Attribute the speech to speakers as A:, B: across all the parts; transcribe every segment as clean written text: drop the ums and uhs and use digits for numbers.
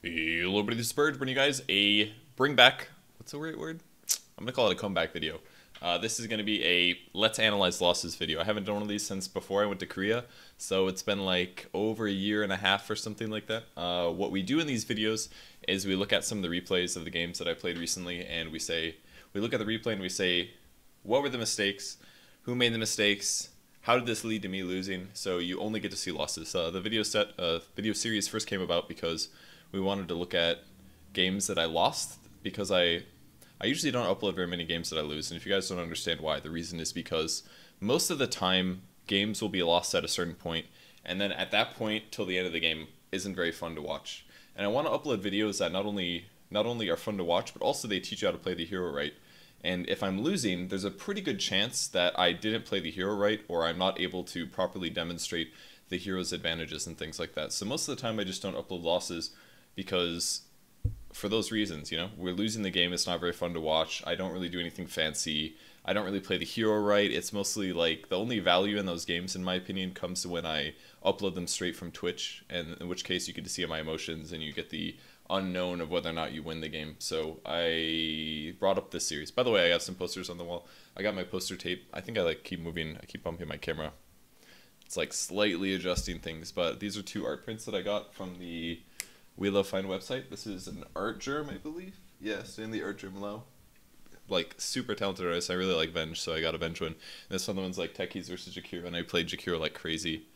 A: Hello everybody, this is Purge, bringing you guys a bring back, what's the right word? I'm gonna call it a comeback video. This is gonna be a let's analyze losses video. I haven't done one of these since before I went to Korea, so it's been like over a year and a half or something like that. What we do in these videos is we look at some of the replays of the games that I played recently, and we look at the replay and we say, what were the mistakes? Who made the mistakes? How did this lead to me losing? So you only get to see losses. The video series first came about because we wanted to look at games that I lost, because I usually don't upload very many games that I lose, and if you guys don't understand why, the reason is because most of the time games will be lost at a certain point, and then at that point till the end of the game isn't very fun to watch. And I want to upload videos that not only are fun to watch, but also they teach you how to play the hero right. And if I'm losing, there's a pretty good chance that I didn't play the hero right, or I'm not able to properly demonstrate the hero's advantages and things like that. So most of the time I just don't upload losses, because for those reasons, you know, we're losing the game, it's not very fun to watch, I don't really do anything fancy, I don't really play the hero right. It's mostly like the only value in those games, in my opinion, comes to when I upload them straight from Twitch, and in which case you get to see my emotions and you get the unknown of whether or not you win the game. So I brought up this series. By the way, I have some posters on the wall. I got my poster tape. I think I keep bumping my camera. It's like slightly adjusting things, but these are two art prints that I got from the We Love Fine website. This is an art germ, I believe. Yes, in the art germ low. Like super talented artist. I really like Venge, so I got a Venge one. And this other one's like Techies versus Jakiro, and I played Jakiro like crazy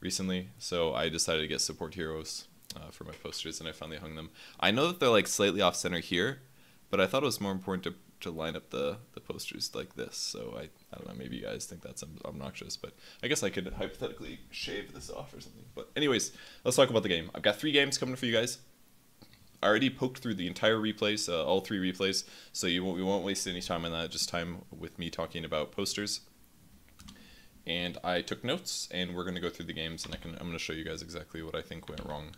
A: recently, so I decided to get support heroes for my posters, and I finally hung them. I know that they're like slightly off center here, but I thought it was more important to line up the posters like this. So I don't know, maybe you guys think that's obnoxious, but I guess I could hypothetically shave this off or something. But anyways, let's talk about the game. I've got 3 games coming for you guys. I already poked through the entire replays, all 3 replays, so we won't waste any time on that, just time with me talking about posters. And I took notes, and we're going to go through the games, and I'm going to show you guys exactly what I think went wrong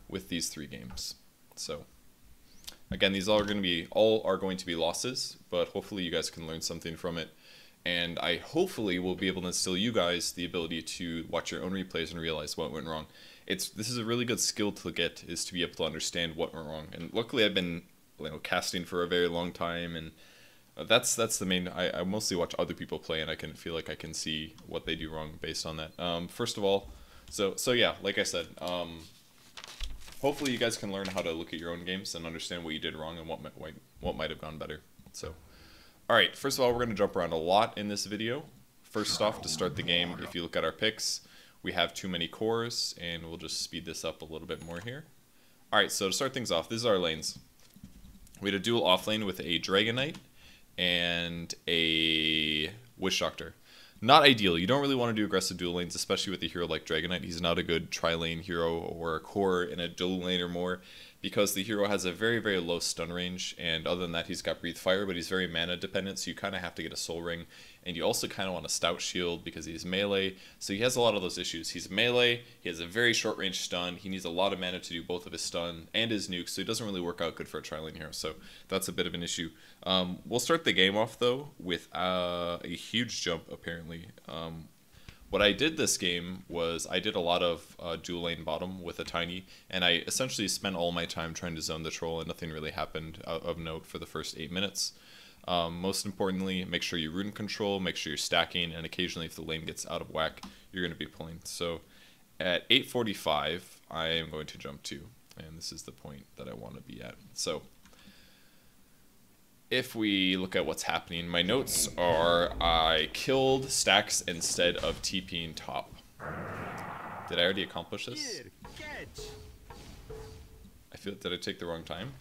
A: with these 3 games. So again, these all are going to be losses, but hopefully you guys can learn something from it, and I hopefully will be able to instill you guys the ability to watch your own replays and realize what went wrong. This is a really good skill to get, is to be able to understand what went wrong. And luckily I've been, you know, casting for a very long time, and that's the main. I mostly watch other people play, and I can feel like I can see what they do wrong based on that. First of all, so yeah, like I said, hopefully you guys can learn how to look at your own games and understand what you did wrong and what might have gone better. So, alright, first of all, we're going to jump around a lot in this video. First off, to start the game, if you look at our picks, we have too many cores, and we'll just speed this up a little bit more here. Alright, so to start things off, this is our lanes. We had a dual off lane with a Dragon Knight and a Witch Doctor. Not ideal. You don't really want to do aggressive dual lanes, especially with a hero like Dragon Knight. He's not a good tri-lane hero or a core in a dual lane or more, because the hero has a very, very low stun range, and other than that he's got Breathe Fire, but he's very mana dependent, so you kind of have to get a Soul Ring, and you also kind of want a Stout Shield because he's melee, so he has a lot of those issues. He's melee, he has a very short range stun, he needs a lot of mana to do both of his stun and his nuke, so he doesn't really work out good for a tri-lane hero, so that's a bit of an issue. We'll start the game off though with a huge jump apparently. What I did this game was I did a lot of dual lane bottom with a Tiny, and I essentially spent all my time trying to zone the troll, and nothing really happened of note for the first 8 minutes. Most importantly, make sure you rune control, make sure you're stacking, and occasionally if the lane gets out of whack, you're going to be pulling. So at 8:45, I am going to jump 2, and this is the point that I want to be at. So if we look at what's happening, my notes are I killed stacks instead of TPing top. Did I already accomplish this? Did I take the wrong time?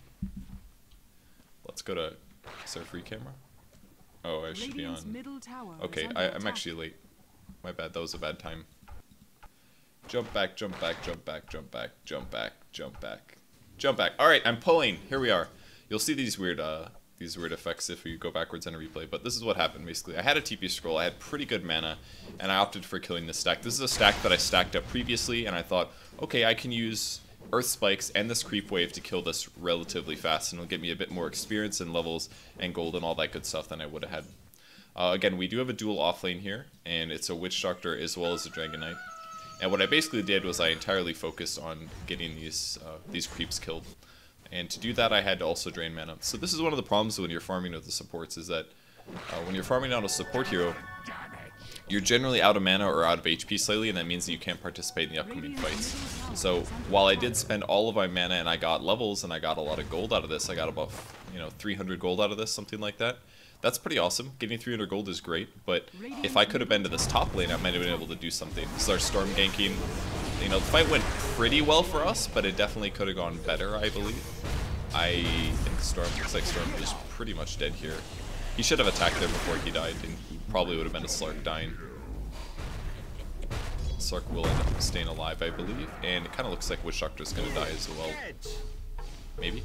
A: Let's go to, is there a free camera? Oh, I should be on. Okay, I'm actually late. My bad, that was a bad time. Jump back, jump back, jump back, jump back, jump back, jump back, jump back. Alright, I'm pulling. Here we are. You'll see these weird effects if you go backwards in a replay, but this is what happened basically. I had a TP scroll, I had pretty good mana, and I opted for killing this stack. This is a stack that I stacked up previously, and I thought, okay, I can use Earth Spikes and this Creep Wave to kill this relatively fast, and it'll get me a bit more experience and levels and gold and all that good stuff than I would have had. Again, we do have a dual off lane here, and it's a Witch Doctor as well as a Dragon Knight. And what I basically did was I entirely focused on getting these creeps killed. And to do that, I had to also drain mana. So this is one of the problems when you're farming with the supports, is that when you're farming out a support hero, you're generally out of mana or out of HP slightly, and that means that you can't participate in the upcoming fights. So while I did spend all of my mana and I got levels and I got a lot of gold out of this, I got about 300 gold out of this, something like that. That's pretty awesome. Getting 300 gold is great, but if I could have been to this top lane, I might have been able to do something. This is our Storm ganking. The fight went pretty well for us, but it definitely could have gone better, I believe. I think Storm, looks like Storm is pretty much dead here. He should have attacked there before he died, and probably would have been a Slark dying. Slark will end up staying alive, I believe, and it kind of looks like Witch Doctor's going to die as well. Maybe?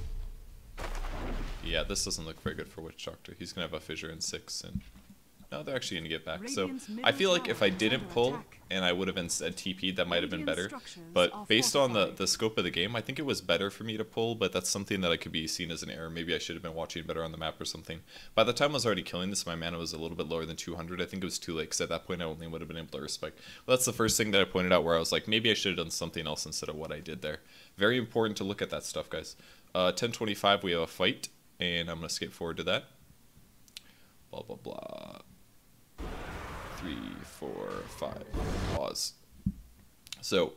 A: Yeah, this doesn't look very good for Witch Doctor. He's going to have a fissure in 6, and no, they're actually going to get back. So I feel like if I didn't pull and I would have instead TP'd, that might have been better. But based on the scope of the game, I think it was better for me to pull, but that's something that I could be seen as an error. Maybe I should have been watching better on the map or something. By the time I was already killing this, my mana was a little bit lower than 200. I think it was too late, because at that point I only would have been able to respect. Well, that's the first thing that I pointed out, where I was like, maybe I should have done something else instead of what I did there. Very important to look at that stuff, guys. 10:25, we have a fight, and I'm going to skip forward to that. Blah, blah, blah. 3, 4, 5. Pause. So,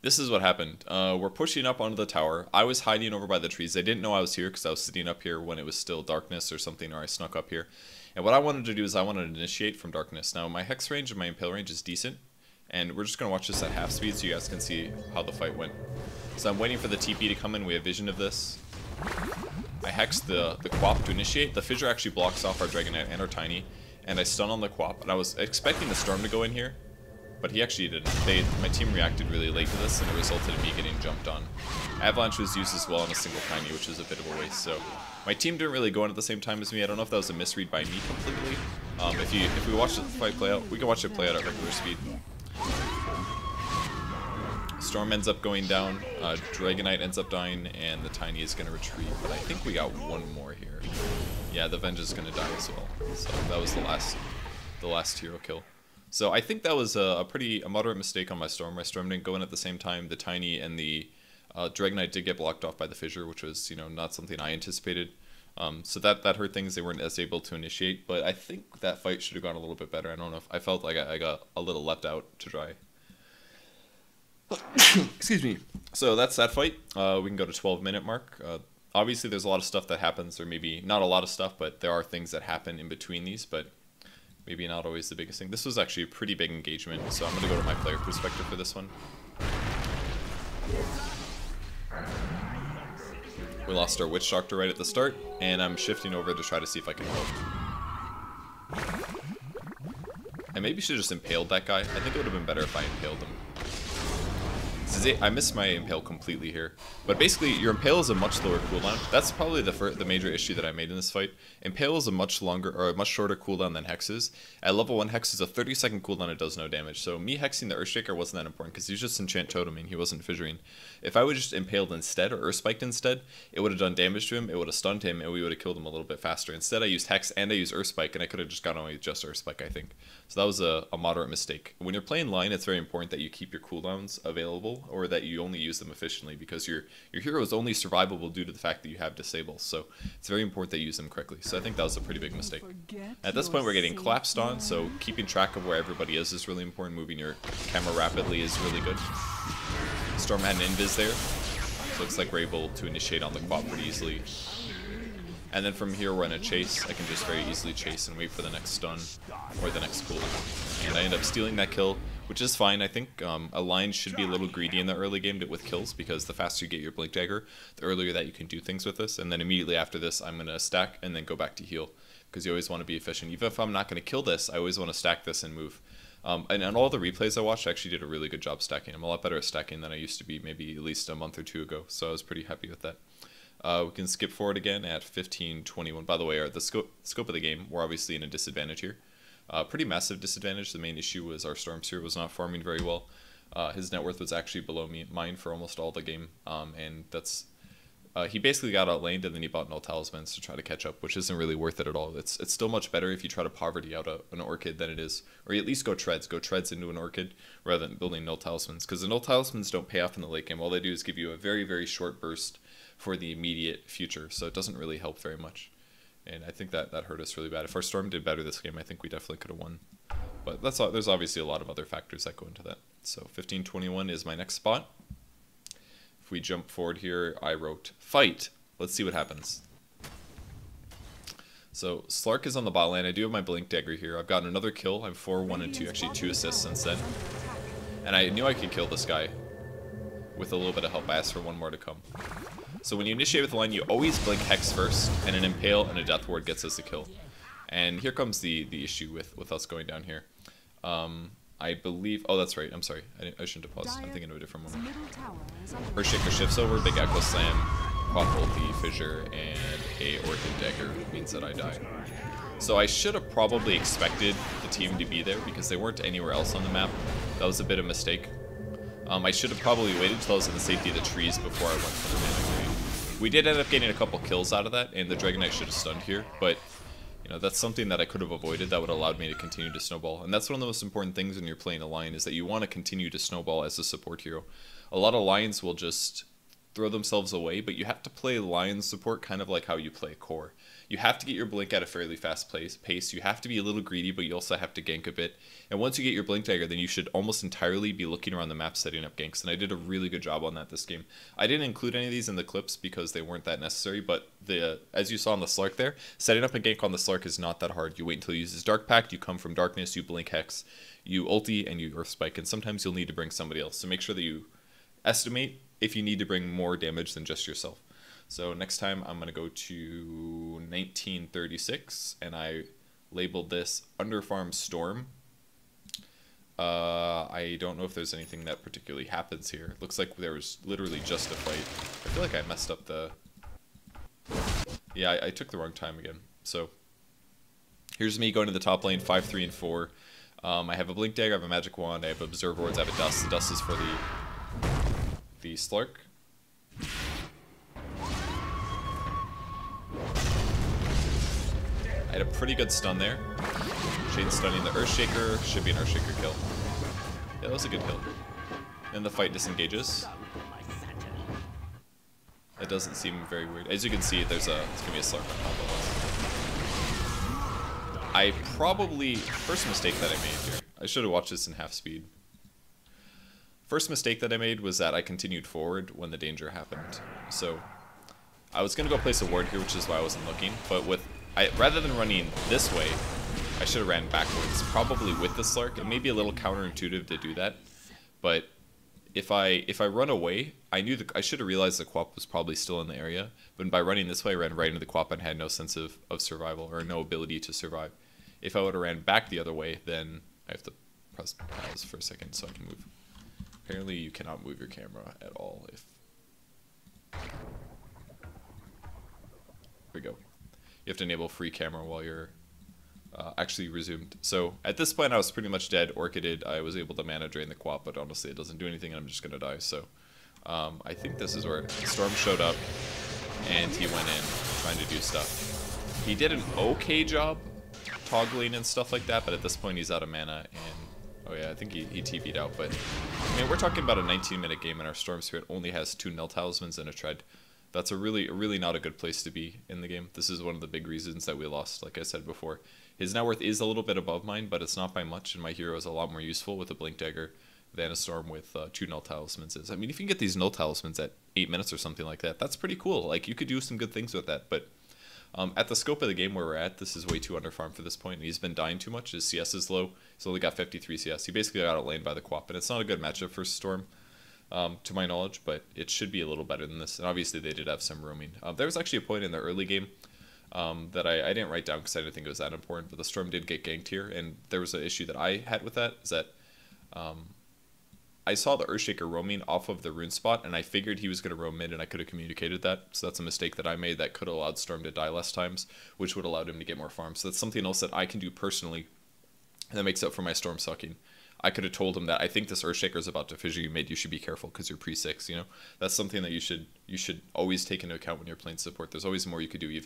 A: this is what happened. We're pushing up onto the tower. I was hiding over by the trees. I didn't know I was here because I was sitting up here when it was still darkness or something, or I snuck up here. And what I wanted to do is I wanted to initiate from darkness. Now, my hex range and my impale range is decent, and we're just going to watch this at half speed so you guys can see how the fight went. So I'm waiting for the TP to come in. We have vision of this. I hex the Quap to initiate. The fissure actually blocks off our Dragon Knight and our Tiny, and I stun on the Quap. And I was expecting the Storm to go in here, but he actually didn't. My team reacted really late to this, and it resulted in me getting jumped on. Avalanche was used as well on a single Tiny, which was a bit of a waste. So my team didn't really go in at the same time as me. I don't know if that was a misread by me completely. If we watch the fight play out, we can watch it play out at regular speed. Storm ends up going down, Dragon Knight ends up dying, and the Tiny is going to retreat. But I think we got one more here. Yeah, the Venge is going to die as well. So that was the last hero kill. So I think that was a moderate mistake on my Storm. My Storm didn't go in at the same time. The Tiny and the Dragon Knight did get blocked off by the fissure, which was not something I anticipated. So that hurt things. They weren't as able to initiate. But I think that fight should have gone a little bit better. I don't know if I felt like I got a little left out to dry. Excuse me. So that's that fight. We can go to 12-minute mark. Obviously, there's a lot of stuff that happens, or maybe not a lot of stuff, but there are things that happen in between these, but maybe not always the biggest thing. This was actually a pretty big engagement, so I'm going to go to my player perspective for this one. We lost our Witch Doctor right at the start, and I'm shifting over to try to see if I can help. I maybe should have just impaled that guy. I think it would have been better if I impaled him. I missed my impale completely here, but basically your impale is a much lower cooldown. That's probably the major issue that I made in this fight. Impale is a much shorter cooldown than hexes. At level 1, hex is a 30-second cooldown. It does no damage. So me hexing the Earthshaker wasn't that important because he was just enchant toteming. He wasn't fissuring. If I would just impaled instead or Earthspiked instead, it would have done damage to him. It would have stunned him, and we would have killed him a little bit faster. Instead, I used hex and I used Earthspike, and I could have just gotten away with just Earthspike, I think. So that was a moderate mistake. When you're playing line, it's very important that you keep your cooldowns available, or that you only use them efficiently, because your hero is only survivable due to the fact that you have disable. So it's very important that you use them correctly. So I think that was a pretty big mistake. At this point, we're getting collapsed on, so keeping track of where everybody is really important. Moving your camera rapidly is really good. Storm had an invis there, so it looks like we're able to initiate on the quad pretty easily. And then from here, we're in a chase. I can just very easily chase and wait for the next stun or the next cooldown. And I end up stealing that kill, which is fine. I think a line should be a little greedy in the early game with kills, because the faster you get your Blink Dagger, the earlier that you can do things with this. And then immediately after this, I'm going to stack and then go back to heal, because you always want to be efficient. Even if I'm not going to kill this, I always want to stack this and move. And on all the replays I watched, I actually did a really good job stacking. I'm a lot better at stacking than I used to be maybe at least a month or two ago, so I was pretty happy with that. We can skip forward again at 15:21. By the way, the scope of the game, we're obviously in a disadvantage here. Pretty massive disadvantage. The main issue was our Storm Seer was not farming very well. His net worth was actually below mine for almost all the game, and that's He basically got outlaned and then he bought null talismans to try to catch up, which isn't really worth it at all. It's still much better if you try to poverty out an orchid than it is, or you at least go treads into an orchid rather than building null talismans, because the null talismans don't pay off in the late game. All they do is give you a very, very short burst for the immediate future, so it doesn't really help very much. And I think that hurt us really bad. If our Storm did better this game, I think we definitely could have won. But there's obviously a lot of other factors that go into that. So 1521 is my next spot. If we jump forward here, I wrote fight. Let's see what happens. So Slark is on the bot lane. I do have my Blink Dagger here. I've gotten another kill. I'm 4, 1, and 2. Actually 2 assists since then. And I knew I could kill this guy with a little bit of help. I asked for one more to come. So when you initiate with the line, you always blink Hex first, and an Impale and a Death Ward gets us a kill. And here comes the issue with us going down here. I believe... Oh, that's right. I'm sorry. I shouldn't have paused. I'm thinking of a different one. Earthshaker shifts over, big Echo Slam, Quap Ulti, Fissure, and a Orchid Dagger means that I die. So I should have probably expected the team to be there because they weren't anywhere else on the map. That was a bit of a mistake. I should have probably waited until I was in the safety of the trees before I went for the mana grade. We did end up getting a couple kills out of that, and the Dragon Knight should have stunned here, but... You know, that's something that I could have avoided that would have allowed me to continue to snowball. And that's one of the most important things when you're playing a Lion is that you want to continue to snowball as a support hero. A lot of Lions will just throw themselves away, but you have to play Lion support kind of like how you play core. You have to get your blink at a fairly fast pace. You have to be a little greedy, but you also have to gank a bit. And once you get your Blink Dagger, then you should almost entirely be looking around the map setting up ganks. And I did a really good job on that this game. I didn't include any of these in the clips because they weren't that necessary, but as you saw on the Slark there, setting up a gank on the Slark is not that hard. You wait until he uses Dark Pact, you come from Darkness, you blink Hex, you ulti, and you Earth Spike. And sometimes you'll need to bring somebody else. So make sure that you estimate if you need to bring more damage than just yourself. So next time I'm going to go to 1936, and I labeled this Underfarm Storm. I don't know if there's anything that particularly happens here. Looks like there was literally just a fight. I feel like I messed up the... Yeah, I took the wrong time again. So here's me going to the top lane, 5, 3, and 4. I have a Blink Dagger, I have a Magic Wand, I have Observe Wards, I have a Dust. The Dust is for the Slark. I had a pretty good stun there. Shade stunning the Earthshaker. Should be an Earthshaker kill. Yeah, that was a good kill. Then the fight disengages. That doesn't seem very weird. As you can see, it's gonna be a Slark on top of us. I probably... First mistake that I made here. I should have watched this in half speed. First mistake that I made was that I continued forward when the danger happened. So I was gonna go place a ward here, which is why I wasn't looking. But rather than running this way, I should have ran backwards, probably with the Slark. It may be a little counterintuitive to do that, but if I run away, I should have realized the Quap was probably still in the area. But by running this way, I ran right into the Quap and had no sense of survival, or no ability to survive. If I would have ran back the other way, then I have to press pause for a second so I can move. Apparently you cannot move your camera at all. There we go. You have to enable free camera while you're actually resumed. So at this point I was pretty much dead, orchided. I was able to mana drain the Quap, but honestly it doesn't do anything and I'm just going to die. So I think this is where Storm showed up and he went in trying to do stuff. He did an okay job toggling and stuff like that, but at this point he's out of mana and oh yeah, I think he TP'd out. But I mean, we're talking about a 19-minute game and our Storm Spirit only has 2 Null Talismans and a Tread. That's a really not a good place to be in the game. This is one of the big reasons that we lost, like I said before. His net worth is a little bit above mine, but it's not by much, and my hero is a lot more useful with a Blink Dagger than a Storm with 2 Null Talismans is. I mean, if you can get these Null Talismans at 8 minutes or something like that, that's pretty cool. Like, you could do some good things with that, but at the scope of the game where we're at, this is way too underfarmed for this point, and he's been dying too much. His CS is low. He's only got 53 CS. He basically got outlaned by the Quap, and it's not a good matchup for Storm. To my knowledge, but it should be a little better than this. And obviously they did have some roaming. There was actually a point in the early game that I didn't write down because I didn't think it was that important, but the Storm did get ganked here, and there was an issue that I had with that, is that I saw the Earthshaker roaming off of the rune spot, and I figured he was going to roam mid, and I could have communicated that. So that's a mistake that I made that could have allowed Storm to die less times, which would have allowed him to get more farms. So that's something else that I can do personally that makes up for my Storm sucking. I could have told him that I think this Earthshaker is about to fissure you mid. You should be careful because you're pre-6. You know, that's something that you should you should always take into account when you're playing support. There's always more you could do. He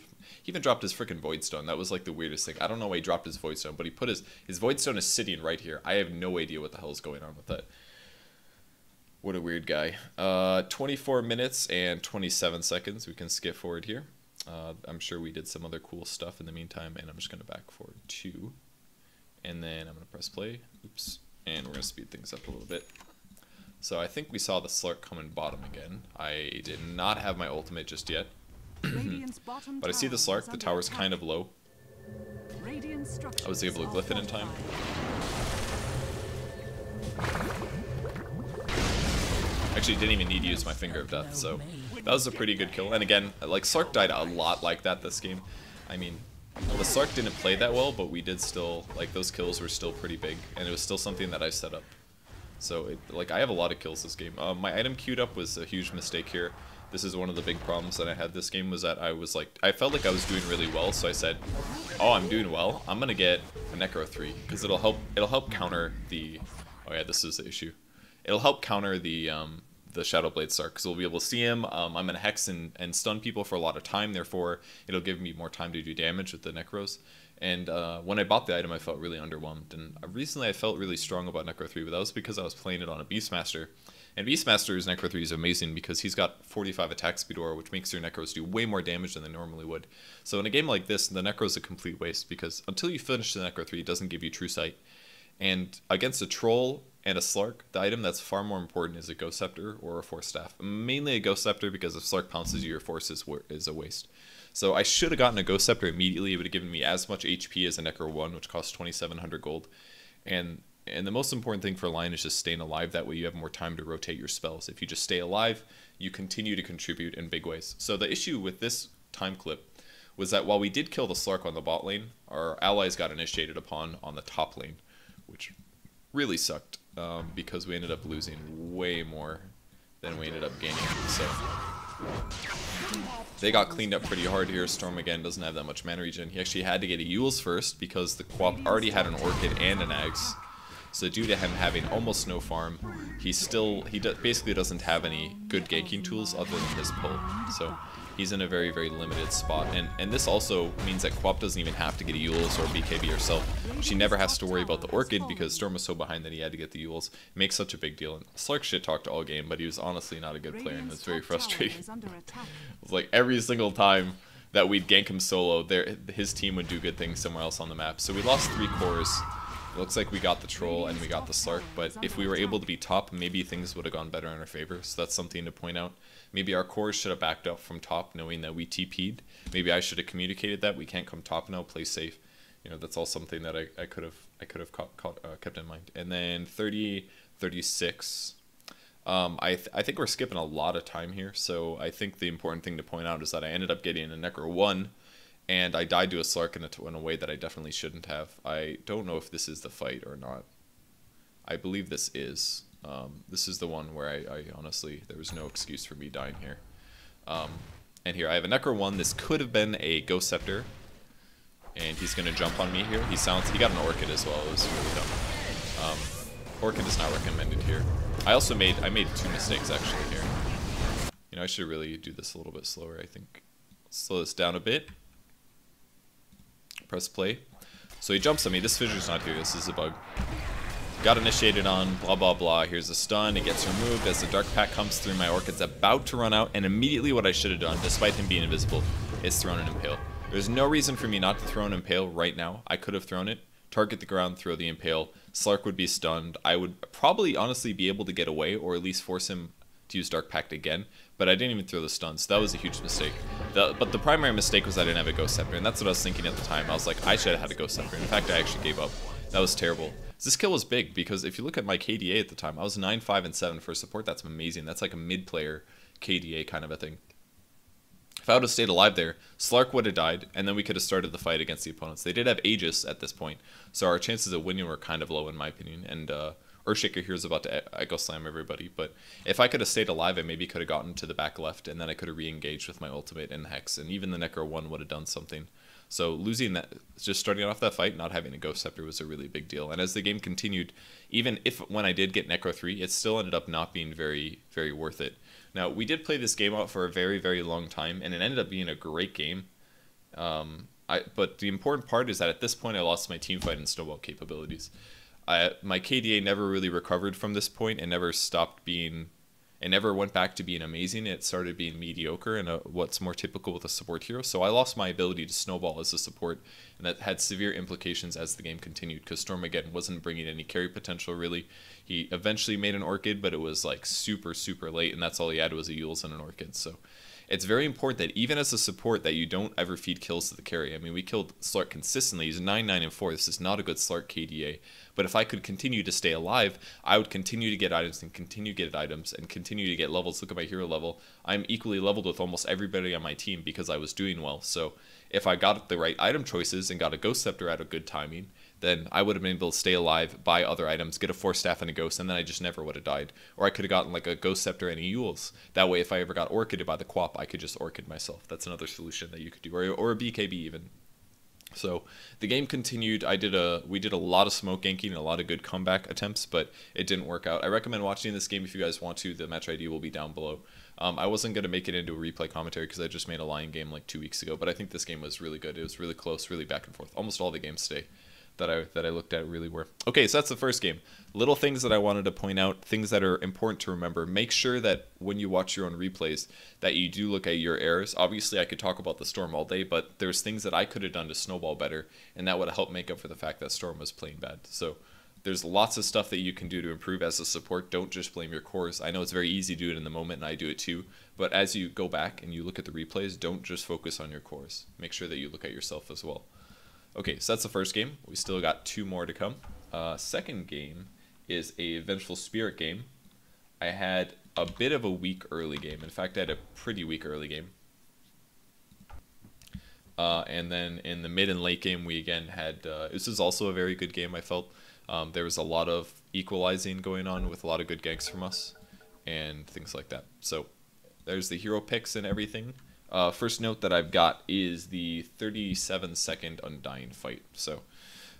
A: even dropped his freaking Void Stone. That was like the weirdest thing. I don't know why he dropped his Void Stone, but he put his Void Stone is sitting right here. I have no idea what the hell is going on with that. What a weird guy. 24 minutes and 27 seconds. We can skip forward here. I'm sure we did some other cool stuff in the meantime, and I'm just going to back forward 2. And then I'm going to press play. Oops. And we're going to speed things up a little bit. So I think we saw the Slark come in bottom again. I did not have my ultimate just yet. But I see the Slark. The tower's kind of low. I was able to glyph it in time. Actually, didn't even need to use my Finger of Death, so that was a pretty good kill. And again, like, Slark died a lot like that this game. I mean, the Slark didn't play that well, but we did still, like, those kills were still pretty big, and it was still something that I set up. So, like, I have a lot of kills this game. My item queued up was a huge mistake here. This is one of the big problems that I had this game, was that I was like, I felt like I was doing really well, so I said, oh, I'm doing well, I'm gonna get a Necro 3, because it'll help counter the, oh yeah, this is the issue. It'll help counter the Shadowblade Slark, because we'll be able to see him. I'm going to hex and stun people for a lot of time, therefore it'll give me more time to do damage with the Necros. And when I bought the item, I felt really underwhelmed. And recently I felt really strong about Necro 3, but that was because I was playing it on a Beastmaster. And Beastmaster's Necro 3 is amazing because he's got 45 attack speed aura, which makes your Necros do way more damage than they normally would. So in a game like this, the Necro is a complete waste, because until you finish the Necro 3, it doesn't give you true sight. And against a Troll and a Slark, the item that's far more important is a Ghost Scepter or a Force Staff. Mainly a Ghost Scepter, because if Slark pounces you, your Force is a waste. So I should have gotten a Ghost Scepter immediately. It would have given me as much HP as a Necro 1, which costs 2,700 gold. And the most important thing for Lion is just staying alive. That way you have more time to rotate your spells. If you just stay alive, you continue to contribute in big ways. So the issue with this time clip was that while we did kill the Slark on the bot lane, our allies got initiated upon on the top lane, which really sucked, because we ended up losing way more than we ended up gaining. So they got cleaned up pretty hard here. Storm again doesn't have that much mana regen. He actually had to get a Yule's first because the Quap already had an Orchid and an Axe. So due to him having almost no farm, he basically doesn't have any good ganking tools other than his pull. So he's in a very, very limited spot. And this also means that Quap doesn't even have to get a Yule's or BKB herself. She never has to worry about the Orchid because Storm was so behind that he had to get the Yule's. It makes such a big deal. And Slark shit talked all game, but he was honestly not a good player, and it was very frustrating. It was like every single time that we'd gank him solo, his team would do good things somewhere else on the map. So we lost 3 cores. It looks like we got the Troll and we got the Slark, but if we were able to be top, maybe things would have gone better in our favor. So that's something to point out. Maybe our cores should have backed up from top, knowing that we TP'd. Maybe I should have communicated that we can't come top now, play safe. You know, that's all something that I could have kept in mind. And then 30, 36. I think we're skipping a lot of time here. So I think the important thing to point out is that I ended up getting a Necro 1. And I died to a Slark in a way that I definitely shouldn't have. I don't know if this is the fight or not. I believe this is. This is the one where I honestly, there was no excuse for me dying here. And here I have a Necro 1. This could have been a Ghost Scepter. And he's going to jump on me here. He got an Orchid as well. It was really dumb. Orchid is not recommended here. I made 2 mistakes actually here. You know, I should really do this a little bit slower, I think. Slow this down a bit. Press play. So he jumps on me. This fissure's not here. This is a bug. Got initiated on, blah, blah, blah. Here's a stun. It gets removed as the Dark Pack comes through. My Orchid's about to run out, and immediately what I should have done, despite him being invisible, is thrown an Impale. There's no reason for me not to throw an Impale right now. I could have thrown it, target the ground, throw the Impale. Slark would be stunned. I would probably honestly be able to get away, or at least force him to use Dark Pact again, but I didn't even throw the stun, so that was a huge mistake. But the primary mistake was I didn't have a Ghost Scepter, and that's what I was thinking at the time. I was like, I should have had a Ghost Scepter. In fact, I actually gave up. That was terrible. This kill was big, because if you look at my KDA at the time, I was 9, 5, and 7 for support. That's amazing. That's like a mid-player KDA kind of a thing. If I would have stayed alive there, Slark would have died, and then we could have started the fight against the opponents. They did have Aegis at this point, so our chances of winning were kind of low in my opinion, and Earthshaker here is about to Echo Slam everybody, but if I could have stayed alive, I maybe could have gotten to the back left, and then I could have re-engaged with my ultimate and Hex, and even the Necro 1 would have done something. So losing that, just starting off that fight, not having a Ghost Scepter was a really big deal. And as the game continued, even if when I did get Necro 3, it still ended up not being very, very worth it. Now, we did play this game out for a very, very long time, and it ended up being a great game. But the important part is that at this point, I lost my team fight and snowball capabilities. My KDA never really recovered from this point and never stopped being... It never went back to being amazing. It started being mediocre and what's more typical with a support hero. So I lost my ability to snowball as a support, and that had severe implications as the game continued because Storm again wasn't bringing any carry potential really. He eventually made an Orchid, but it was like super, super late, and that's all he had was a Eul's and an Orchid. So it's very important that even as a support that you don't ever feed kills to the carry. I mean, we killed Slark consistently. He's 9, 9, and 4. This is not a good Slark KDA. But if I could continue to stay alive, I would continue to get items and continue to get items and continue to get levels. Look at my hero level. I'm equally leveled with almost everybody on my team because I was doing well. So if I got the right item choices and got a Ghost Scepter at a good timing, then I would have been able to stay alive, buy other items, get a Force Staff and a Ghost, and then I just never would have died. Or I could have gotten like a Ghost Scepter and a Eul's. That way if I ever got Orchided by the Quap, I could just Orchid myself. That's another solution that you could do. Or a BKB even. So the game continued. We did a lot of smoke ganking and a lot of good comeback attempts, but it didn't work out. I recommend watching this game if you guys want to. The match ID will be down below. I wasn't going to make it into a replay commentary because I just made a Lion game like 2 weeks ago, but I think this game was really good. It was really close, really back and forth. Almost all the games today that I looked at really were. Okay, so that's the first game. Little things that I wanted to point out, things that are important to remember. Make sure that when you watch your own replays that you do look at your errors. Obviously, I could talk about the Storm all day, but there's things that I could have done to snowball better, and that would have helped make up for the fact that Storm was playing bad. So there's lots of stuff that you can do to improve as a support. Don't just blame your cores. I know it's very easy to do it in the moment, and I do it too, but as you go back and you look at the replays, don't just focus on your cores. Make sure that you look at yourself as well. Okay, so that's the first game. We still got 2 more to come. Second game is a Vengeful Spirit game. I had a bit of a weak early game. In fact, I had a pretty weak early game. And then in the mid and late game, we again had... this was also a very good game, I felt. There was a lot of equalizing going on with a lot of good ganks from us and things like that. So there's the hero picks and everything. First note that I've got is the 37-second Undying fight. So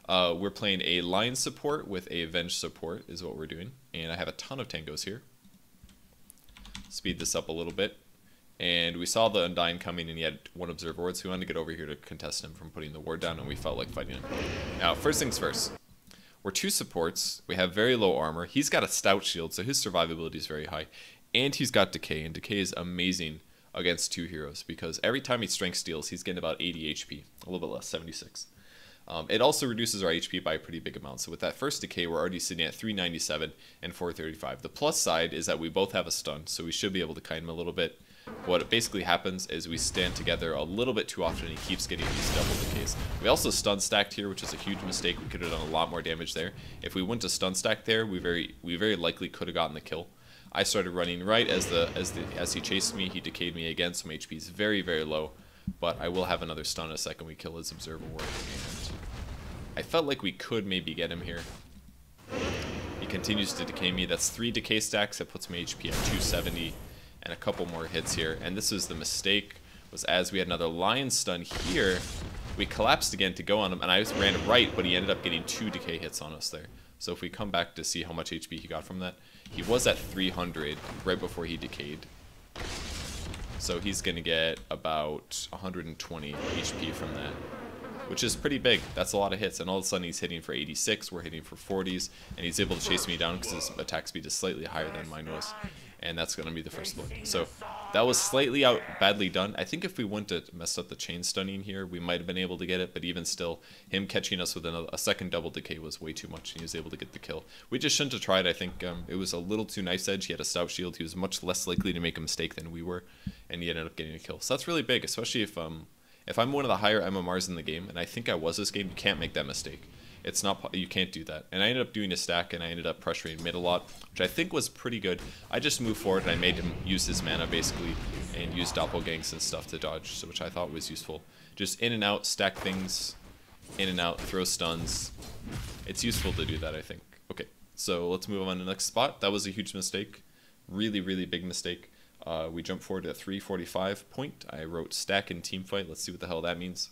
A: we're playing a Lion support with a Venge support is what we're doing. And I have a ton of tangos here. Speed this up a little bit. And we saw the Undying coming and he had 1 Observer Ward, so we wanted to get over here to contest him from putting the ward down, and we felt like fighting him. Now, first things first. We're 2 supports. We have very low armor. He's got a stout shield, so his survivability is very high. And he's got Decay, and Decay is amazing against 2 heroes because every time he strength steals, he's getting about 80 HP, a little bit less, 76. It also reduces our HP by a pretty big amount. So with that first Decay, we're already sitting at 397 and 435. The plus side is that we both have a stun, so we should be able to kite him a little bit. What basically happens is we stand together a little bit too often and he keeps getting these double decays. We also stun stacked here, which is a huge mistake. We could have done a lot more damage there. If we went to stun stack there, we very likely could have gotten the kill. I started running right as he chased me. He decayed me again, so my HP is very, very low. But I will have another stun in a second. We kill his Observer Ward. And I felt like we could maybe get him here. He continues to decay me. That's 3 decay stacks. That puts my HP at 270 and a couple more hits here. And this is the mistake, was as we had another Lion stun here, we collapsed again to go on him, and I just ran right, but he ended up getting 2 decay hits on us there. So if we come back to see how much HP he got from that, he was at 300 right before he decayed. So he's going to get about 120 HP from that, which is pretty big. That's a lot of hits, and all of a sudden he's hitting for 86, we're hitting for 40s, and he's able to chase me down because his attack speed is slightly higher than mine was. And that's going to be the first look. So that was slightly badly done. I think if we wouldn't have messed up the chain stunning here, we might have been able to get it, but even still, him catching us with a second double decay was way too much, and he was able to get the kill. We just shouldn't have tried. I think it was a little too knife edge. He had a stout shield. He was much less likely to make a mistake than we were, and he ended up getting a kill. So that's really big, especially if I'm one of the higher MMRs in the game, and I think I was this game, you can't make that mistake. It's not, you can't do that. And I ended up doing a stack, and I ended up pressuring mid a lot, which I think was pretty good. I just moved forward, and I made him use his mana, basically, and use doppelgangs and stuff to dodge, so which I thought was useful. Just in and out, stack things, in and out, throw stuns. It's useful to do that, I think. Okay, so let's move on to the next spot. That was a huge mistake. Really, really big mistake. We jumped forward to 345 point. I wrote stack in team fight. Let's see what the hell that means.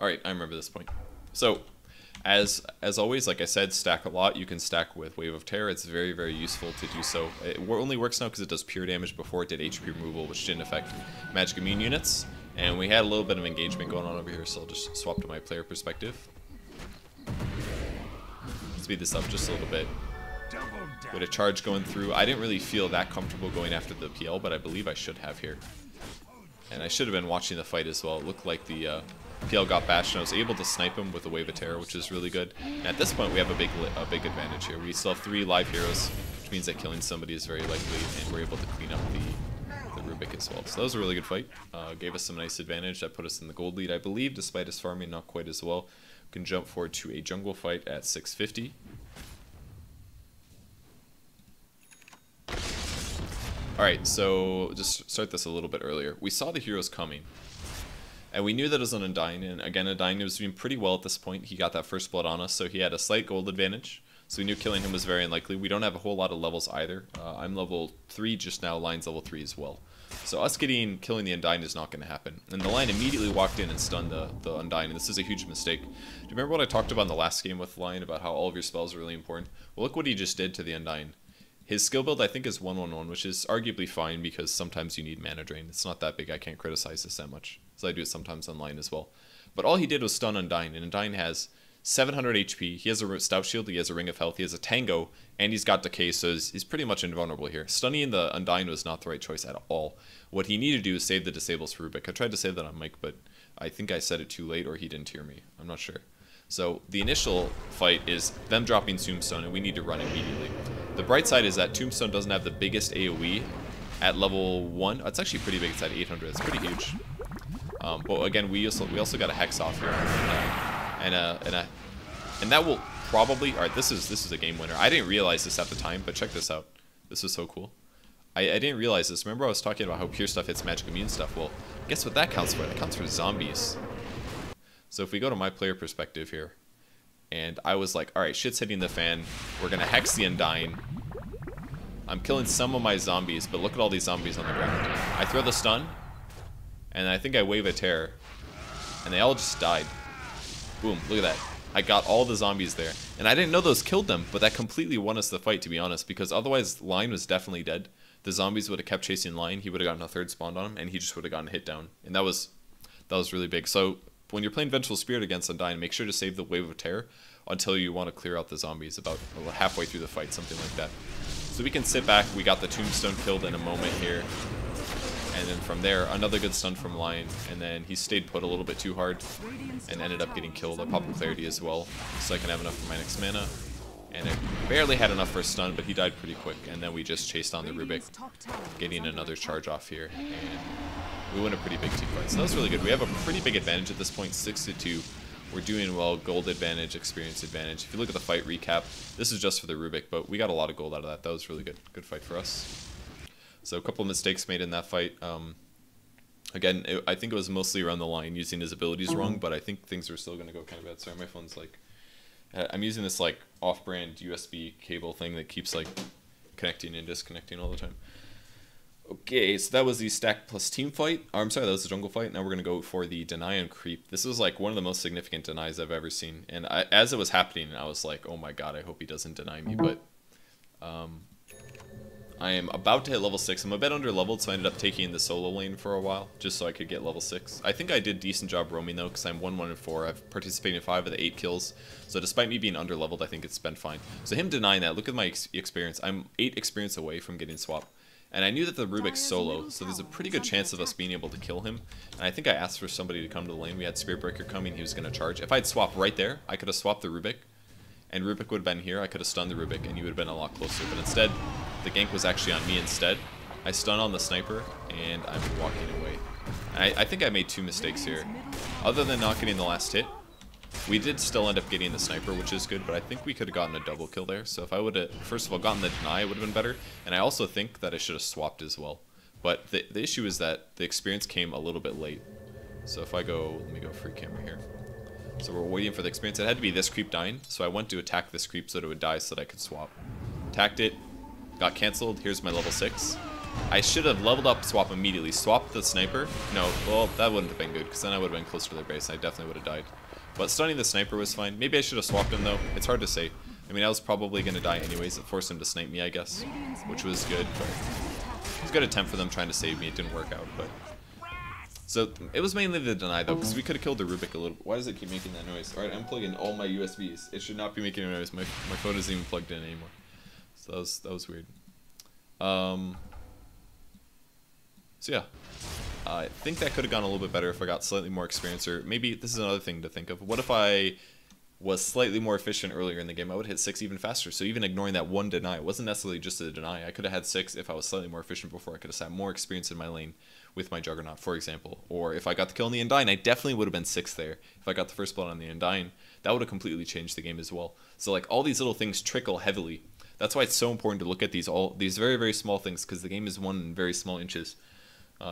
A: Alright, I remember this point. So, As always, like I said, stack a lot. You can stack with Wave of Terror. It's very, very useful to do so. It only works now because it does pure damage. Before it did HP removal, which didn't affect magic immune units. And we had a little bit of engagement going on over here, so I'll just swap to my player perspective. Speed this up just a little bit. With a charge going through, I didn't really feel that comfortable going after the PL, but I believe I should have here. And I should have been watching the fight as well. It looked like the PL got bashed, and I was able to snipe him with a Wave of Terror, which is really good. And at this point, we have a big advantage here. We still have 3 live heroes, which means that killing somebody is very likely, and we're able to clean up the Rubik as well. So that was a really good fight. Gave us some nice advantage. That put us in the gold lead, I believe, despite us farming not quite as well. We can jump forward to a jungle fight at 650. Alright, so just start this a little bit earlier. We saw the heroes coming, and we knew that it was an Undying, and again, Undying was doing pretty well at this point. He got that first blood on us, so he had a slight gold advantage, so we knew killing him was very unlikely. We don't have a whole lot of levels either. I'm level 3 just now, Lion's level 3 as well. So us killing the Undying is not going to happen. And the Lion immediately walked in and stunned the Undying, and this is a huge mistake. Do you remember what I talked about in the last game with Lion about how all of your spells are really important? Well, look what he just did to the Undying. His skill build, I think, is 1-1-1, which is arguably fine because sometimes you need mana drain. It's not that big. I can't criticize this that much. So I do it sometimes online as well. But all he did was stun Undying, and Undying has 700 HP. He has a Stout Shield, he has a Ring of Health, he has a Tango, and he's got Decay, so he's pretty much invulnerable here. Stunning the Undying was not the right choice at all. What he needed to do is save the disables for Rubik. I tried to say that on mic, but I think I said it too late or he didn't hear me. I'm not sure. So the initial fight is them dropping Tombstone, and we need to run immediately. The bright side is that Tombstone doesn't have the biggest AoE at level 1. It's actually pretty big. It's at 800. It's pretty huge. But again, we also got a Hex off here, and that will probably. All right, this is a game winner. I didn't realize this at the time, but check this out. This is so cool. I didn't realize this. Remember I was talking about how pure stuff hits magic immune stuff? Well, guess what that counts for? That counts for zombies. So if we go to my player perspective here, and I was like, alright, shit's hitting the fan. We're going to Hex the Undying. I'm killing some of my zombies, but look at all these zombies on the ground. I throw the stun, and I think I Wave a Terror, and they all just died. Boom, look at that. I got all the zombies there. And I didn't know those killed them, but that completely won us the fight, to be honest, because otherwise Lion was definitely dead. The zombies would have kept chasing Lion, he would have gotten a third spawned on him, and he just would have gotten hit down. And that was really big. So when you're playing Vengeful Spirit against Undying, make sure to save the Wave of Terror until you want to clear out the zombies about halfway through the fight, something like that. So we can sit back. We got the Tombstone killed in a moment here. And then from there, another good stun from Lion. And then he stayed put a little bit too hard and ended up getting killed. I popped Clarity as well, so I can have enough for my next mana. And I barely had enough for a stun, but he died pretty quick. And then we just chased on the Rubik, getting another charge off here. And we win a pretty big team fight. So that was really good. We have a pretty big advantage at this point, 6-2. We're doing well. Gold advantage, experience advantage. If you look at the fight recap, this is just for the Rubik, but we got a lot of gold out of that. That was really good. Good fight for us. So a couple of mistakes made in that fight. Again, I think it was mostly around the line using his abilities wrong, but I think things are still going to go kind of bad. Sorry, my phone's like... I'm using this like off-brand USB cable thing that keeps like connecting and disconnecting all the time. Okay, so that was the stack plus team fight. Oh, I'm sorry, that was the jungle fight. Now we're going to go for the deny and creep. This was like one of the most significant denies I've ever seen. And as it was happening, I was like, oh my god, I hope he doesn't deny me. But I am about to hit level 6. I'm a bit under leveled, so I ended up taking the solo lane for a while, just so I could get level 6. I think I did a decent job roaming though, because I'm 1-1-4. I've participated in 5 of the 8 kills. So despite me being under leveled, I think it's been fine. So him denying that, look at my experience. I'm 8 experience away from getting swapped. And I knew that the Rubik's solo, so there's a pretty good chance of us being able to kill him. And I think I asked for somebody to come to the lane. We had Spirit Breaker coming, he was going to charge. If I'd swapped right there, I could have swapped the Rubik. And Rubik would have been here, I could have stunned the Rubik, and he would have been a lot closer. But instead, the gank was actually on me instead. I stun on the sniper, and I'm walking away. And I think I made 2 mistakes here. Other than not getting the last hit, we did still end up getting the sniper, which is good, but I think we could have gotten a double kill there. So if I would have, first of all, gotten the deny, it would have been better. And I also think that I should have swapped as well. But the issue is that the experience came a little bit late. So if I go, let me go free camera here. So we're waiting for the experience. It had to be this creep dying, so I went to attack this creep so that it would die so that I could swap. Attacked it, got cancelled. Here's my level 6. I should have leveled up, swap immediately. Swapped the sniper. No, well, that wouldn't have been good, because then I would have been closer to their base, and I definitely would have died. But stunning the sniper was fine. Maybe I should have swapped him though. It's hard to say. I mean, I was probably going to die anyways. It forced him to snipe me, I guess, which was good. But it was a good attempt for them trying to save me. It didn't work out, but... So, it was mainly the deny, though, because we could have killed the Rubik a little... Why does it keep making that noise? Alright, I'm plugging all my USBs. It should not be making a noise. My phone isn't even plugged in anymore. So that was weird. So yeah. I think that could have gone a little bit better if I got slightly more experience, or maybe this is another thing to think of. What if I was slightly more efficient earlier in the game? I would hit 6 even faster. So even ignoring that one deny, it wasn't necessarily just a deny. I could have had 6 if I was slightly more efficient before. I could have had more experience in my lane with my Juggernaut, for example. Or if I got the kill on the Undyne, I definitely would have been 6th there. If I got the first blood on the Undyne, that would have completely changed the game as well. So like all these little things trickle heavily. That's why it's so important to look at these very, very small things, because the game is won in very small inches,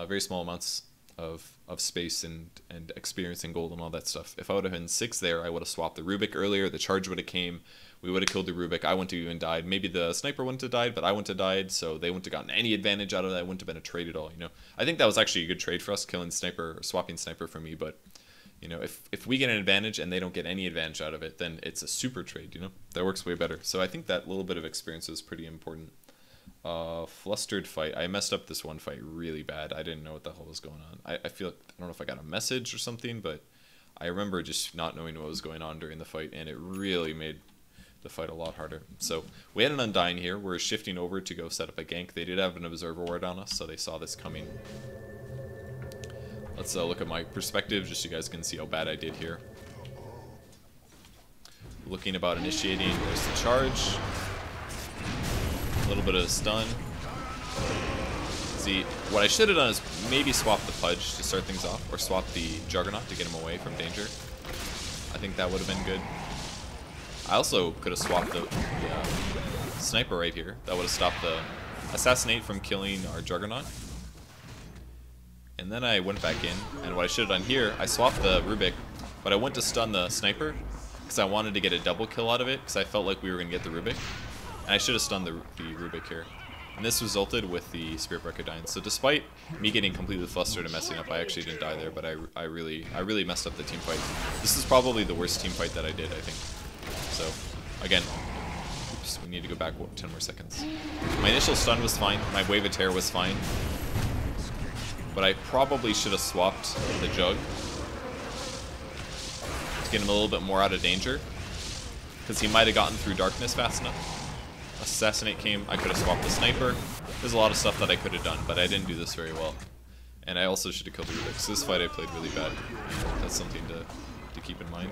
A: very small amounts of space and experience and gold and all that stuff. If I would have been 6 there, I would have swapped the Rubik earlier, the charge would have came, we would have killed the Rubik, I wouldn't have even died. Maybe the sniper wouldn't have died, but I wouldn't have died, so they wouldn't have gotten any advantage out of that. It wouldn't have been a trade at all, you know. I think that was actually a good trade for us, killing sniper, or swapping sniper for me, but, you know, if we get an advantage and they don't get any advantage out of it, then it's a super trade, you know. That works way better. So I think that little bit of experience is pretty important. Flustered fight. I messed up this one fight really bad. I didn't know what the hell was going on. I feel like, I don't know if I got a message or something, but I remember just not knowing what was going on during the fight, and it really made the fight a lot harder. So we had an Undyne here. We're shifting over to go set up a gank. They did have an observer ward on us, so they saw this coming. Let's look at my perspective, just so you guys can see how bad I did here. Looking about initiating. There's the charge. A little bit of a stun. See, what I should have done is maybe swap the Purge to start things off, or swap the Juggernaut to get him away from danger. I think that would have been good. I also could have swapped the sniper right here. That would have stopped the assassinate from killing our Juggernaut. And then I went back in, and what I should have done here, I swapped the Rubik, but I went to stun the sniper because I wanted to get a double kill out of it, because I felt like we were going to get the Rubik. And I should have stunned the Rubik here. And this resulted with the Spirit Breaker dying. So despite me getting completely flustered and messing up, I actually didn't die there, but I really messed up the team fight. This is probably the worst team fight that I did, I think. So, again, oops, we need to go back 10 more seconds. My initial stun was fine, my Wave of Terror was fine, but I probably should have swapped the Jug to get him a little bit more out of danger, because he might have gotten through darkness fast enough. Assassinate came, I could have swapped the sniper. There's a lot of stuff that I could have done, but I didn't do this very well. And I also should have killed the Rubik. So this fight I played really bad. That's something to keep in mind